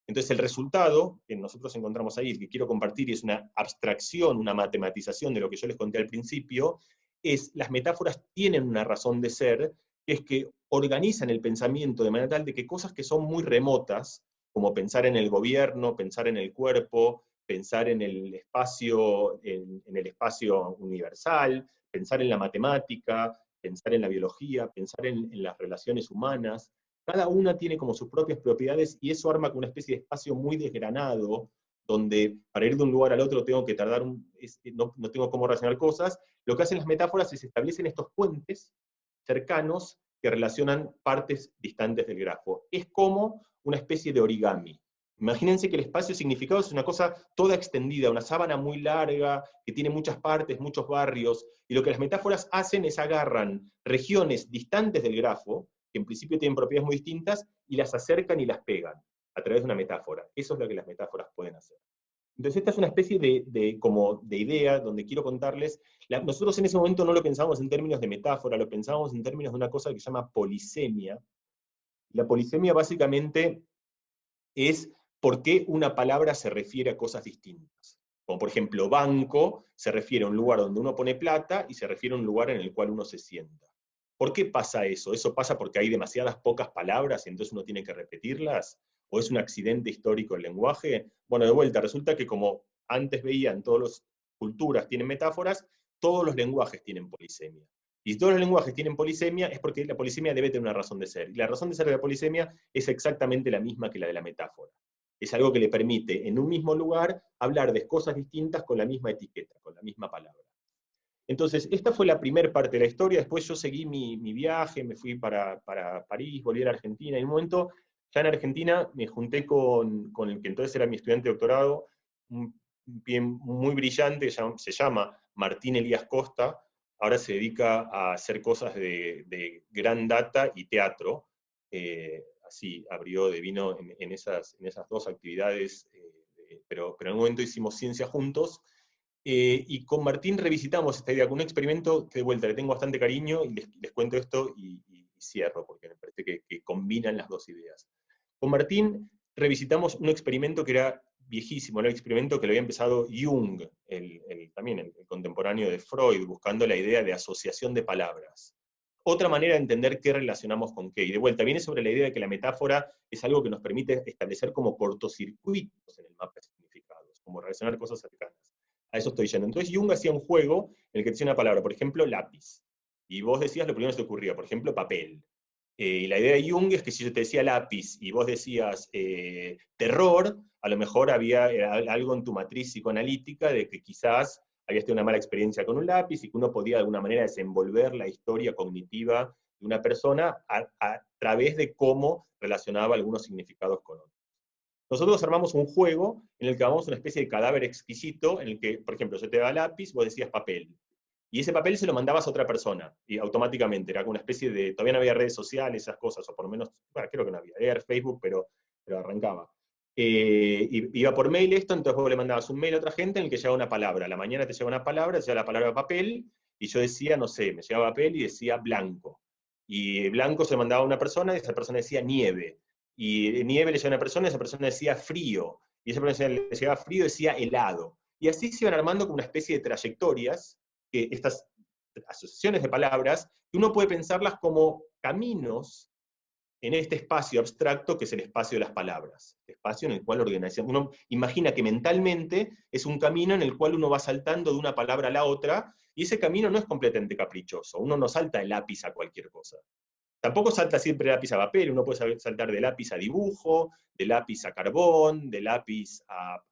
Entonces el resultado que nosotros encontramos ahí, que quiero compartir, y es una abstracción, una matematización de lo que yo les conté al principio, es las metáforas tienen una razón de ser, que es que organizan el pensamiento de manera tal de que cosas que son muy remotas, como pensar en el gobierno, pensar en el cuerpo, pensar en el espacio, en el espacio universal, pensar en la matemática, pensar en la biología, pensar en las relaciones humanas, cada una tiene como sus propias propiedades y eso arma como una especie de espacio muy desgranado, donde para ir de un lugar al otro tengo que tardar, no tengo cómo relacionar cosas. Lo que hacen las metáforas es establecen estos puentes cercanos que relacionan partes distantes del grafo. Es como una especie de origami. Imagínense que el espacio significado es una cosa toda extendida, una sábana muy larga, que tiene muchas partes, muchos barrios, y lo que las metáforas hacen es agarran regiones distantes del grafo, que en principio tienen propiedades muy distintas, y las acercan y las pegan a través de una metáfora. Eso es lo que las metáforas pueden hacer. Entonces esta es una especie de idea donde quiero contarles, nosotros en ese momento no lo pensábamos en términos de metáfora, lo pensábamos en términos de una cosa que se llama polisemia. La polisemia básicamente es por qué una palabra se refiere a cosas distintas. Como por ejemplo, banco se refiere a un lugar donde uno pone plata y se refiere a un lugar en el cual uno se sienta. ¿Por qué pasa eso? ¿Eso pasa porque hay demasiadas pocas palabras y entonces uno tiene que repetirlas? ¿O es un accidente histórico del lenguaje? Bueno, de vuelta, resulta que como antes veían, todas las culturas tienen metáforas, todos los lenguajes tienen polisemia. Y si todos los lenguajes tienen polisemia, es porque la polisemia debe tener una razón de ser. Y la razón de ser de la polisemia es exactamente la misma que la de la metáfora. Es algo que le permite, en un mismo lugar, hablar de cosas distintas con la misma etiqueta, con la misma palabra. Entonces, esta fue la primera parte de la historia. Después yo seguí mi viaje, me fui para París, volví a la Argentina. Y en un momento, ya en Argentina, me junté con el que entonces era mi estudiante de doctorado, un pie muy brillante, se llama Martín Elías Costa. Ahora se dedica a hacer cosas de gran data y teatro. Así abrió, vino en esas dos actividades, pero en un momento hicimos ciencia juntos. Y con Martín revisitamos esta idea con un experimento que de vuelta le tengo bastante cariño, y les cuento esto y cierro, porque me parece que combinan las dos ideas. Con Martín revisitamos un experimento que era viejísimo, era un experimento que lo había empezado Jung, también el contemporáneo de Freud, buscando la idea de asociación de palabras. Otra manera de entender qué relacionamos con qué. Y de vuelta, viene sobre la idea de que la metáfora es algo que nos permite establecer como cortocircuitos en el mapa de significados, como relacionar cosas cercanas. A eso estoy yendo. Entonces Jung hacía un juego en el que decía una palabra, por ejemplo, lápiz. Y vos decías lo primero que se te ocurría, por ejemplo, papel. Y la idea de Jung es que si yo te decía lápiz y vos decías terror, a lo mejor había algo en tu matriz psicoanalítica de que quizás habías tenido una mala experiencia con un lápiz y que uno podía de alguna manera desenvolver la historia cognitiva de una persona a través de cómo relacionaba algunos significados con otros. Nosotros armamos un juego en el que armamos una especie de cadáver exquisito, en el que, por ejemplo, yo te daba lápiz, vos decías papel. Y ese papel se lo mandabas a otra persona, y automáticamente, era como una especie de, todavía no había redes sociales, esas cosas, o por lo menos, bueno, creo que no había, era Facebook, pero arrancaba. Iba por mail esto, entonces vos le mandabas un mail a otra gente en el que llegaba una palabra. A la mañana te llegaba una palabra, te llegaba la palabra papel, y yo decía, no sé, me llegaba papel y decía blanco. Y blanco se lo mandaba a una persona, y esa persona decía nieve. Y nieve le llegaba a una persona, y esa persona decía frío. Y esa persona le llegaba frío, decía helado. Y así se iban armando como una especie de trayectorias, que estas asociaciones de palabras, que uno puede pensarlas como caminos en este espacio abstracto que es el espacio de las palabras, el espacio en el cual uno imagina que mentalmente es un camino en el cual uno va saltando de una palabra a la otra, y ese camino no es completamente caprichoso, uno no salta de lápiz a cualquier cosa. Tampoco salta siempre de lápiz a papel, uno puede saltar de lápiz a dibujo, de lápiz a carbón, de lápiz a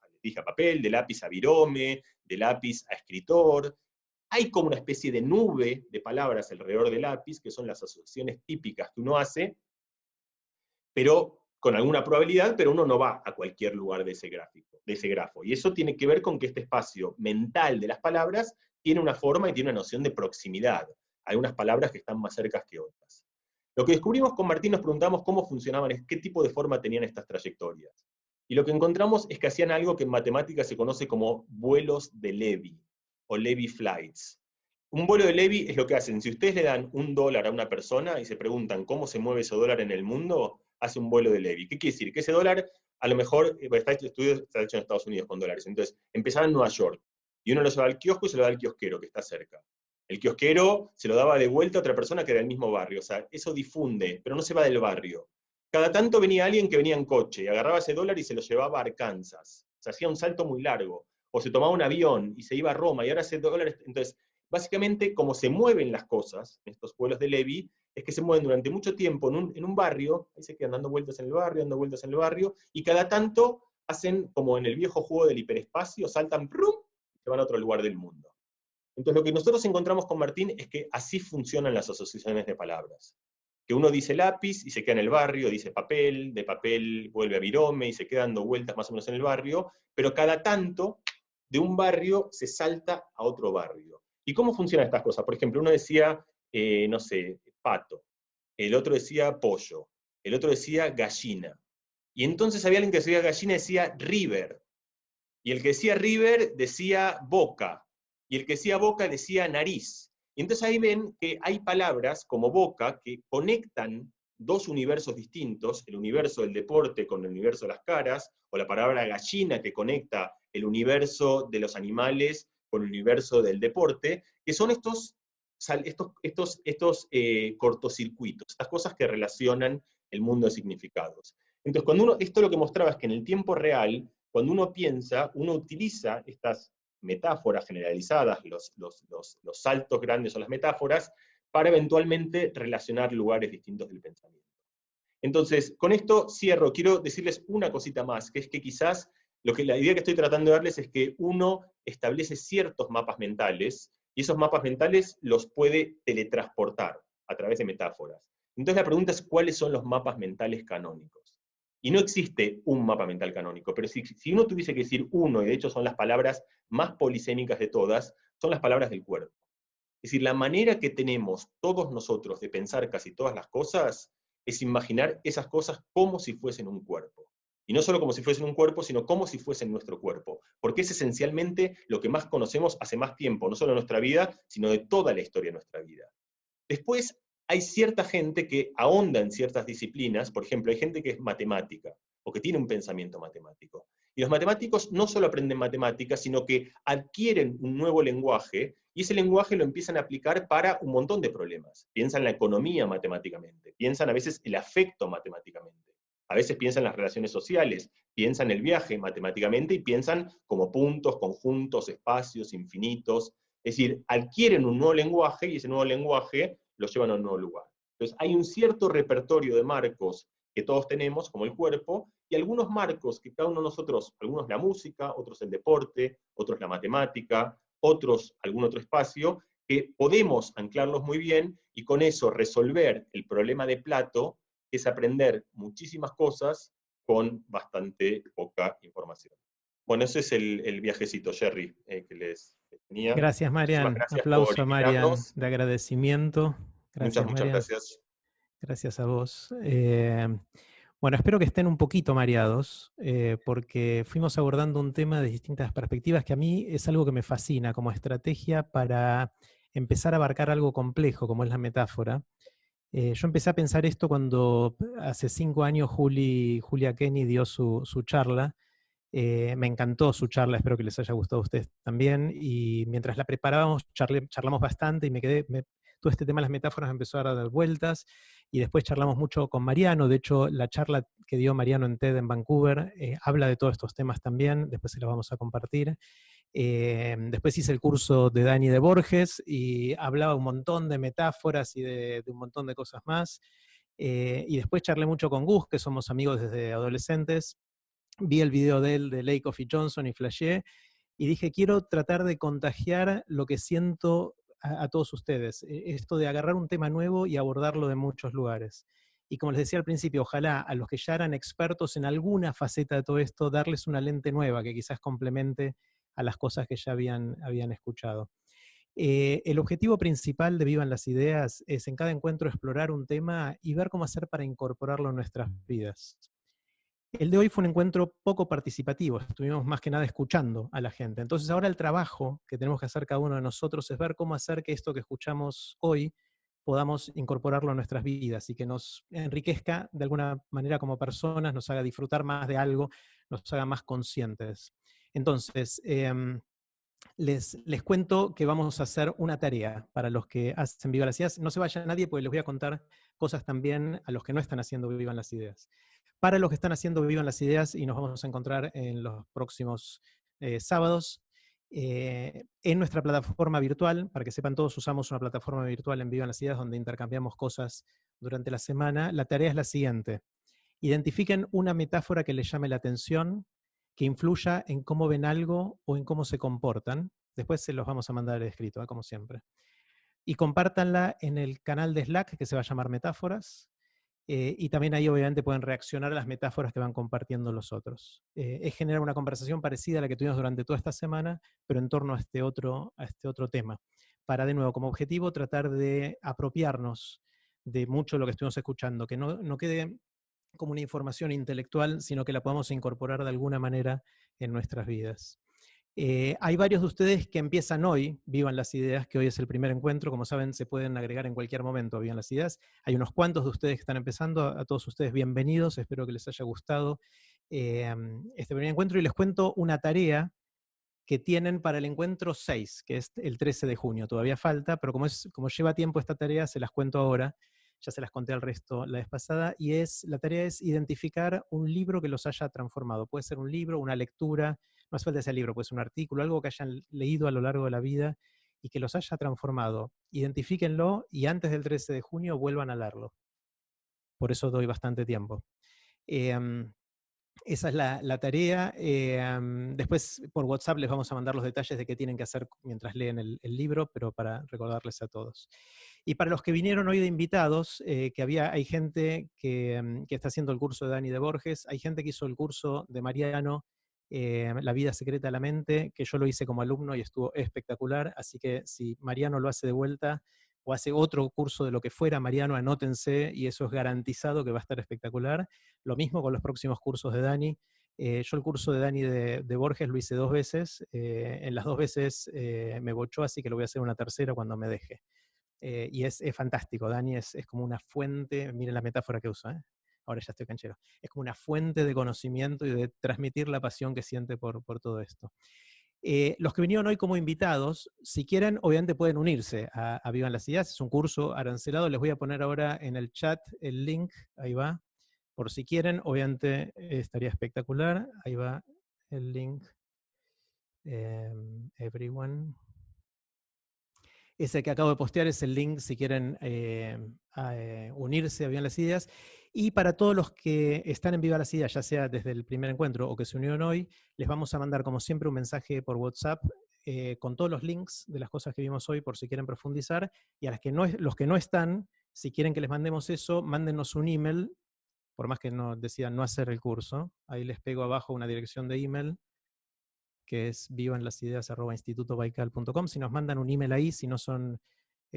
papel, de lápiz a virome, de lápiz a escritor. Hay como una especie de nube de palabras alrededor del lápiz, que son las asociaciones típicas que uno hace, pero con alguna probabilidad, pero uno no va a cualquier lugar de ese grafo. Y eso tiene que ver con que este espacio mental de las palabras tiene una forma y tiene una noción de proximidad. Hay unas palabras que están más cercas que otras. Lo que descubrimos con Martín, nos preguntamos cómo funcionaban, qué tipo de forma tenían estas trayectorias. Y lo que encontramos es que hacían algo que en matemáticas se conoce como vuelos de Levy, o Levy flights. Un vuelo de Levy es lo que hacen. Si ustedes le dan $1 a una persona y se preguntan cómo se mueve ese dólar en el mundo, hace un vuelo de Levy. ¿Qué quiere decir? Que ese dólar, a lo mejor, este estudio está hecho en Estados Unidos con dólares, entonces empezaba en Nueva York, y uno lo llevaba al kiosco y se lo da al kiosquero, que está cerca. El kiosquero se lo daba de vuelta a otra persona que era del mismo barrio. O sea, eso difunde, pero no se va del barrio. Cada tanto venía alguien que venía en coche y agarraba ese dólar y se lo llevaba a Arkansas. Se hacía un salto muy largo. O se tomaba un avión y se iba a Roma, y ahora ese dólar... Entonces, básicamente, como se mueven las cosas, en estos vuelos de Levy, es que se mueven durante mucho tiempo en un barrio, ahí se quedan dando vueltas en el barrio, dando vueltas en el barrio, y cada tanto hacen, como en el viejo juego del hiperespacio, saltan, ¡prum!, y se van a otro lugar del mundo. Entonces lo que nosotros encontramos con Martín es que así funcionan las asociaciones de palabras. Que uno dice lápiz y se queda en el barrio, dice papel, de papel vuelve a virome y se queda dando vueltas más o menos en el barrio, pero cada tanto de un barrio se salta a otro barrio. ¿Y cómo funcionan estas cosas? Por ejemplo, uno decía, no sé, pato, el otro decía pollo, el otro decía gallina. Y entonces había alguien que decía gallina y decía river. Y el que decía river decía boca. Y el que decía boca decía nariz. Y entonces ahí ven que hay palabras como boca que conectan dos universos distintos, el universo del deporte con el universo de las caras, o la palabra gallina que conecta el universo de los animales con el universo del deporte, que son estos cortocircuitos, estas cosas que relacionan el mundo de significados. Entonces, esto lo que mostraba es que en el tiempo real, cuando uno piensa, uno utiliza estas metáforas generalizadas, los saltos grandes o las metáforas, para eventualmente relacionar lugares distintos del pensamiento. Entonces, con esto cierro. Quiero decirles una cosita más, que es que quizás la idea que estoy tratando de darles es que uno establece ciertos mapas mentales, y esos mapas mentales los puede teletransportar a través de metáforas. Entonces la pregunta es, ¿cuáles son los mapas mentales canónicos? Y no existe un mapa mental canónico, pero si uno tuviese que decir uno, y de hecho son las palabras más polisémicas de todas, son las palabras del cuerpo. Es decir, la manera que tenemos todos nosotros de pensar casi todas las cosas es imaginar esas cosas como si fuesen un cuerpo. Y no solo como si fuesen un cuerpo, sino como si fuesen nuestro cuerpo. Porque es esencialmente lo que más conocemos hace más tiempo, no solo de nuestra vida, sino de toda la historia de nuestra vida. Después, hay cierta gente que ahonda en ciertas disciplinas, por ejemplo, hay gente que es matemática, o que tiene un pensamiento matemático. Y los matemáticos no solo aprenden matemáticas, sino que adquieren un nuevo lenguaje, y ese lenguaje lo empiezan a aplicar para un montón de problemas. Piensan la economía matemáticamente, piensan a veces el afecto matemáticamente, a veces piensan las relaciones sociales, piensan el viaje matemáticamente, y piensan como puntos, conjuntos, espacios, infinitos. Es decir, adquieren un nuevo lenguaje, y ese nuevo lenguaje lo llevan a un nuevo lugar. Entonces hay un cierto repertorio de marcos que todos tenemos, como el cuerpo, y algunos marcos que cada uno de nosotros, algunos la música, otros el deporte, otros la matemática, otros algún otro espacio, que podemos anclarlos muy bien, y con eso resolver el problema de Plato, que es aprender muchísimas cosas con bastante poca información. Bueno, ese es el viajecito, Jerry, que les tenía.
Gracias, Marian.
Gracias
Aplauso
por
a Marian
invitarnos.
de agradecimiento. Gracias,
Muchas
Marian.
gracias.
Gracias a vos. Bueno, espero que estén un poquito mareados, porque fuimos abordando un tema de distintas perspectivas que a mí es algo que me fascina como estrategia para empezar a abarcar algo complejo, como es la metáfora. Yo empecé a pensar esto cuando hace 5 años Julia Kenny dio su charla. Me encantó su charla, espero que les haya gustado a ustedes también. Y mientras la preparábamos, charlamos bastante y todo este tema de las metáforas empezó a dar vueltas. Y después charlamos mucho con Mariano. De hecho, la charla que dio Mariano en TED en Vancouver habla de todos estos temas también. Después se los vamos a compartir. Después hice el curso de Dani de Borges y hablaba un montón de metáforas y de un montón de cosas más. Y después charlé mucho con Gus, que somos amigos desde adolescentes. Vi el video de él, de Lakoff y Johnson, y flashé, y dije, quiero tratar de contagiar lo que siento a todos ustedes. Esto de agarrar un tema nuevo y abordarlo de muchos lugares. Y como les decía al principio, ojalá a los que ya eran expertos en alguna faceta de todo esto, darles una lente nueva que quizás complemente a las cosas que ya habían escuchado. El objetivo principal de Vivan las Ideas es en cada encuentro explorar un tema y ver cómo hacer para incorporarlo en nuestras vidas. El de hoy fue un encuentro poco participativo, estuvimos más que nada escuchando a la gente. Entonces ahora el trabajo que tenemos que hacer cada uno de nosotros es ver cómo hacer que esto que escuchamos hoy podamos incorporarlo a nuestras vidas y que nos enriquezca de alguna manera como personas, nos haga disfrutar más de algo, nos haga más conscientes. Entonces, les cuento que vamos a hacer una tarea para los que hacen Viva las Ideas. No se vaya nadie, porque les voy a contar cosas también a los que no están haciendo Vivan las Ideas. Para los que están haciendo Vivan las Ideas, y nos vamos a encontrar en los próximos sábados, en nuestra plataforma virtual, para que sepan todos, usamos una plataforma virtual en Vivan las Ideas donde intercambiamos cosas durante la semana. La tarea es la siguiente: identifiquen una metáfora que les llame la atención, que influya en cómo ven algo o en cómo se comportan. Después se los vamos a mandar escrito, como siempre. Y compártanla en el canal de Slack, que se va a llamar Metáforas. Y también ahí obviamente pueden reaccionar a las metáforas que van compartiendo los otros. Es generar una conversación parecida a la que tuvimos durante toda esta semana, pero en torno a este otro tema. Para, de nuevo, como objetivo, tratar de apropiarnos de mucho de lo que estuvimos escuchando, que no quede como una información intelectual, sino que la podamos incorporar de alguna manera en nuestras vidas. Hay varios de ustedes que empiezan hoy, Vivan las Ideas, que hoy es el primer encuentro. Como saben, se pueden agregar en cualquier momento a Vivan las Ideas. Hay unos cuantos de ustedes que están empezando. A todos ustedes, bienvenidos. Espero que les haya gustado este primer encuentro. Y les cuento una tarea que tienen para el encuentro 6, que es el 13 de junio. Todavía falta, pero como lleva tiempo esta tarea, se las cuento ahora. Ya se las conté al resto la vez pasada. Y la tarea es identificar un libro que los haya transformado. Puede ser un libro, una lectura, no hace falta ese libro, puede ser un artículo, algo que hayan leído a lo largo de la vida y que los haya transformado. Identifíquenlo y antes del 13 de junio vuelvan a leerlo. Por eso doy bastante tiempo. Esa es la tarea. Después por WhatsApp les vamos a mandar los detalles de qué tienen que hacer mientras leen el libro, pero para recordarles a todos. Y para los que vinieron hoy de invitados, hay gente que está haciendo el curso de Dani de Borges, hay gente que hizo el curso de Mariano, La vida secreta de la mente, que yo lo hice como alumno y estuvo espectacular, así que si Mariano lo hace de vuelta, o hace otro curso de lo que fuera, Mariano, anótense, y eso es garantizado que va a estar espectacular. Lo mismo con los próximos cursos de Dani. Yo el curso de Dani de Borges lo hice 2 veces, en las 2 veces me bochó, así que lo voy a hacer una tercera cuando me deje. Y es fantástico, Dani es como una fuente, miren la metáfora que uso, ahora ya estoy canchero, es como una fuente de conocimiento y de transmitir la pasión que siente por todo esto. Los que vinieron hoy como invitados, si quieren, obviamente pueden unirse a Vivan las Ideas, es un curso arancelado, les voy a poner ahora en el chat el link, ahí va, por si quieren, obviamente estaría espectacular, ahí va el link, everyone. Ese que acabo de postear es el link si quieren unirse a Vivan las Ideas. Y para todos los que están en Viva las Ideas, ya sea desde el primer encuentro o que se unieron hoy, les vamos a mandar como siempre un mensaje por WhatsApp con todos los links de las cosas que vimos hoy por si quieren profundizar. Y a los que no están, si quieren que les mandemos eso, mándenos un email, por más que decidan no hacer el curso. Ahí les pego abajo una dirección de email que es vivanlasideas@institutobaikal.com. Si nos mandan un email ahí, si no son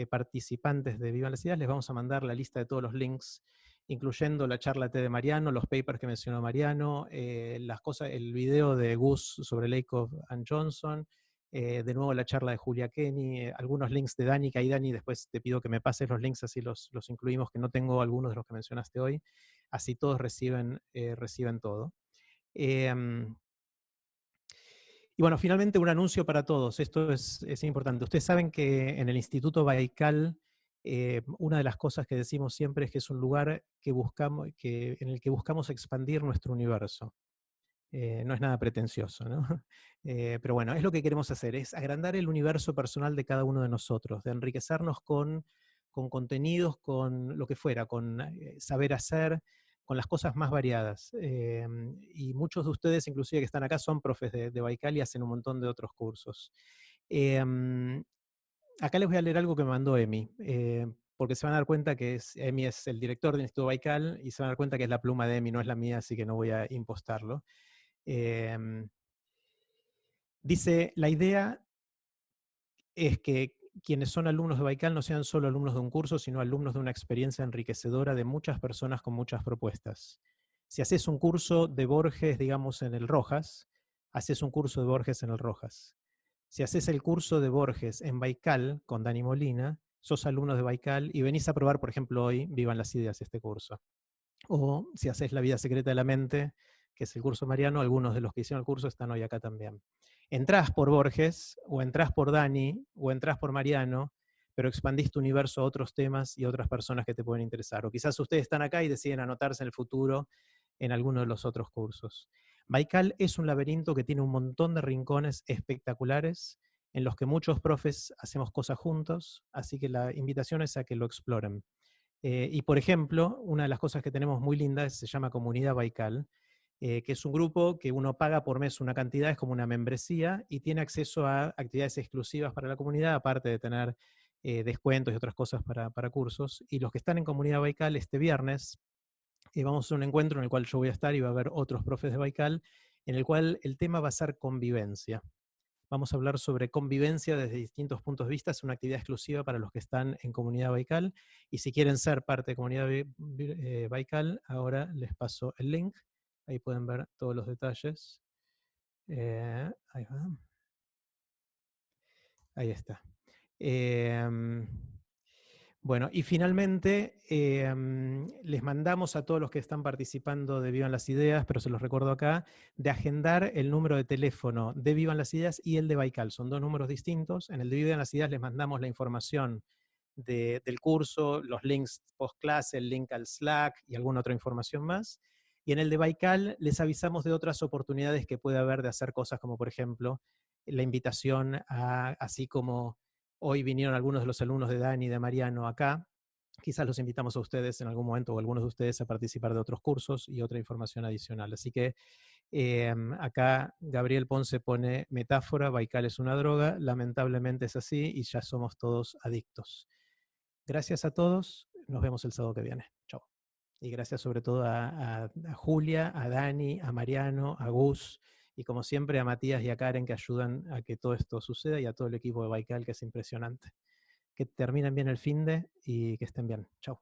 participantes de Vivan las Ideas, les vamos a mandar la lista de todos los links, incluyendo la charla T de Mariano, los papers que mencionó Mariano, el video de Gus sobre Lakoff and Johnson, de nuevo la charla de Julia Kenny, algunos links de Dani, que ahí Dani después te pido que me pases los links, así los incluimos, que no tengo algunos de los que mencionaste hoy, así todos reciben todo. Y bueno, finalmente un anuncio para todos. Esto es importante. Ustedes saben que en el Instituto Baikal, una de las cosas que decimos siempre es que es un lugar en el que buscamos expandir nuestro universo. No es nada pretencioso, ¿no? Pero bueno, es lo que queremos hacer, es agrandar el universo personal de cada uno de nosotros, de enriquecernos con contenidos, con lo que fuera, con saber hacer, con las cosas más variadas. Y muchos de ustedes, inclusive que están acá, son profes de Baikal y hacen un montón de otros cursos. Acá les voy a leer algo que me mandó Emi, porque se van a dar cuenta que Emi es el director del Instituto Baikal y se van a dar cuenta que es la pluma de Emi, no es la mía, así que no voy a impostarlo. Dice, la idea es que quienes son alumnos de Baikal no sean solo alumnos de un curso, sino alumnos de una experiencia enriquecedora de muchas personas con muchas propuestas. Si haces un curso de Borges, digamos, en el Rojas, haces un curso de Borges en el Rojas. Si haces el curso de Borges en Baikal, con Dani Molina, sos alumnos de Baikal y venís a probar, por ejemplo, hoy, Vivan las Ideas, este curso. O si haces La vida secreta de la mente, que es el curso Mariano, algunos de los que hicieron el curso están hoy acá también. Entrás por Borges, o entrás por Dani, o entrás por Mariano, pero expandís tu universo a otros temas y a otras personas que te pueden interesar. O quizás ustedes están acá y deciden anotarse en el futuro en alguno de los otros cursos. Baikal es un laberinto que tiene un montón de rincones espectaculares en los que muchos profes hacemos cosas juntos, así que la invitación es a que lo exploren. Y por ejemplo, una de las cosas que tenemos muy lindas se llama Comunidad Baikal, que es un grupo que uno paga por mes una cantidad, es como una membresía, y tiene acceso a actividades exclusivas para la comunidad, aparte de tener descuentos y otras cosas para cursos. Y los que están en Comunidad Baikal este viernes, vamos a un encuentro en el cual yo voy a estar y va a haber otros profes de Baikal, en el cual el tema va a ser convivencia. Vamos a hablar sobre convivencia desde distintos puntos de vista. Es una actividad exclusiva para los que están en Comunidad Baikal. Y si quieren ser parte de Comunidad Baikal, ahora les paso el link. Ahí pueden ver todos los detalles. Ahí va. Ahí está. Bueno, y finalmente les mandamos a todos los que están participando de Vivan las Ideas, pero se los recuerdo acá, de agendar el número de teléfono de Vivan las Ideas y el de Baikal. Son dos números distintos. En el de Vivan las Ideas les mandamos la información del curso, los links post clase, el link al Slack y alguna otra información más. Y en el de Baikal les avisamos de otras oportunidades que puede haber de hacer cosas como, por ejemplo, la invitación a, así como hoy vinieron algunos de los alumnos de Dani y de Mariano acá, quizás los invitamos a ustedes en algún momento o algunos de ustedes a participar de otros cursos y otra información adicional. Así que acá Gabriel Ponce pone metáfora, Baikal es una droga, lamentablemente es así y ya somos todos adictos. Gracias a todos, nos vemos el sábado que viene. Chao. Y gracias sobre todo a Julia, a Dani, a Mariano, a Gus, y como siempre a Matías y a Karen que ayudan a que todo esto suceda y a todo el equipo de Baikal que es impresionante. Que terminen bien el finde y que estén bien. Chao.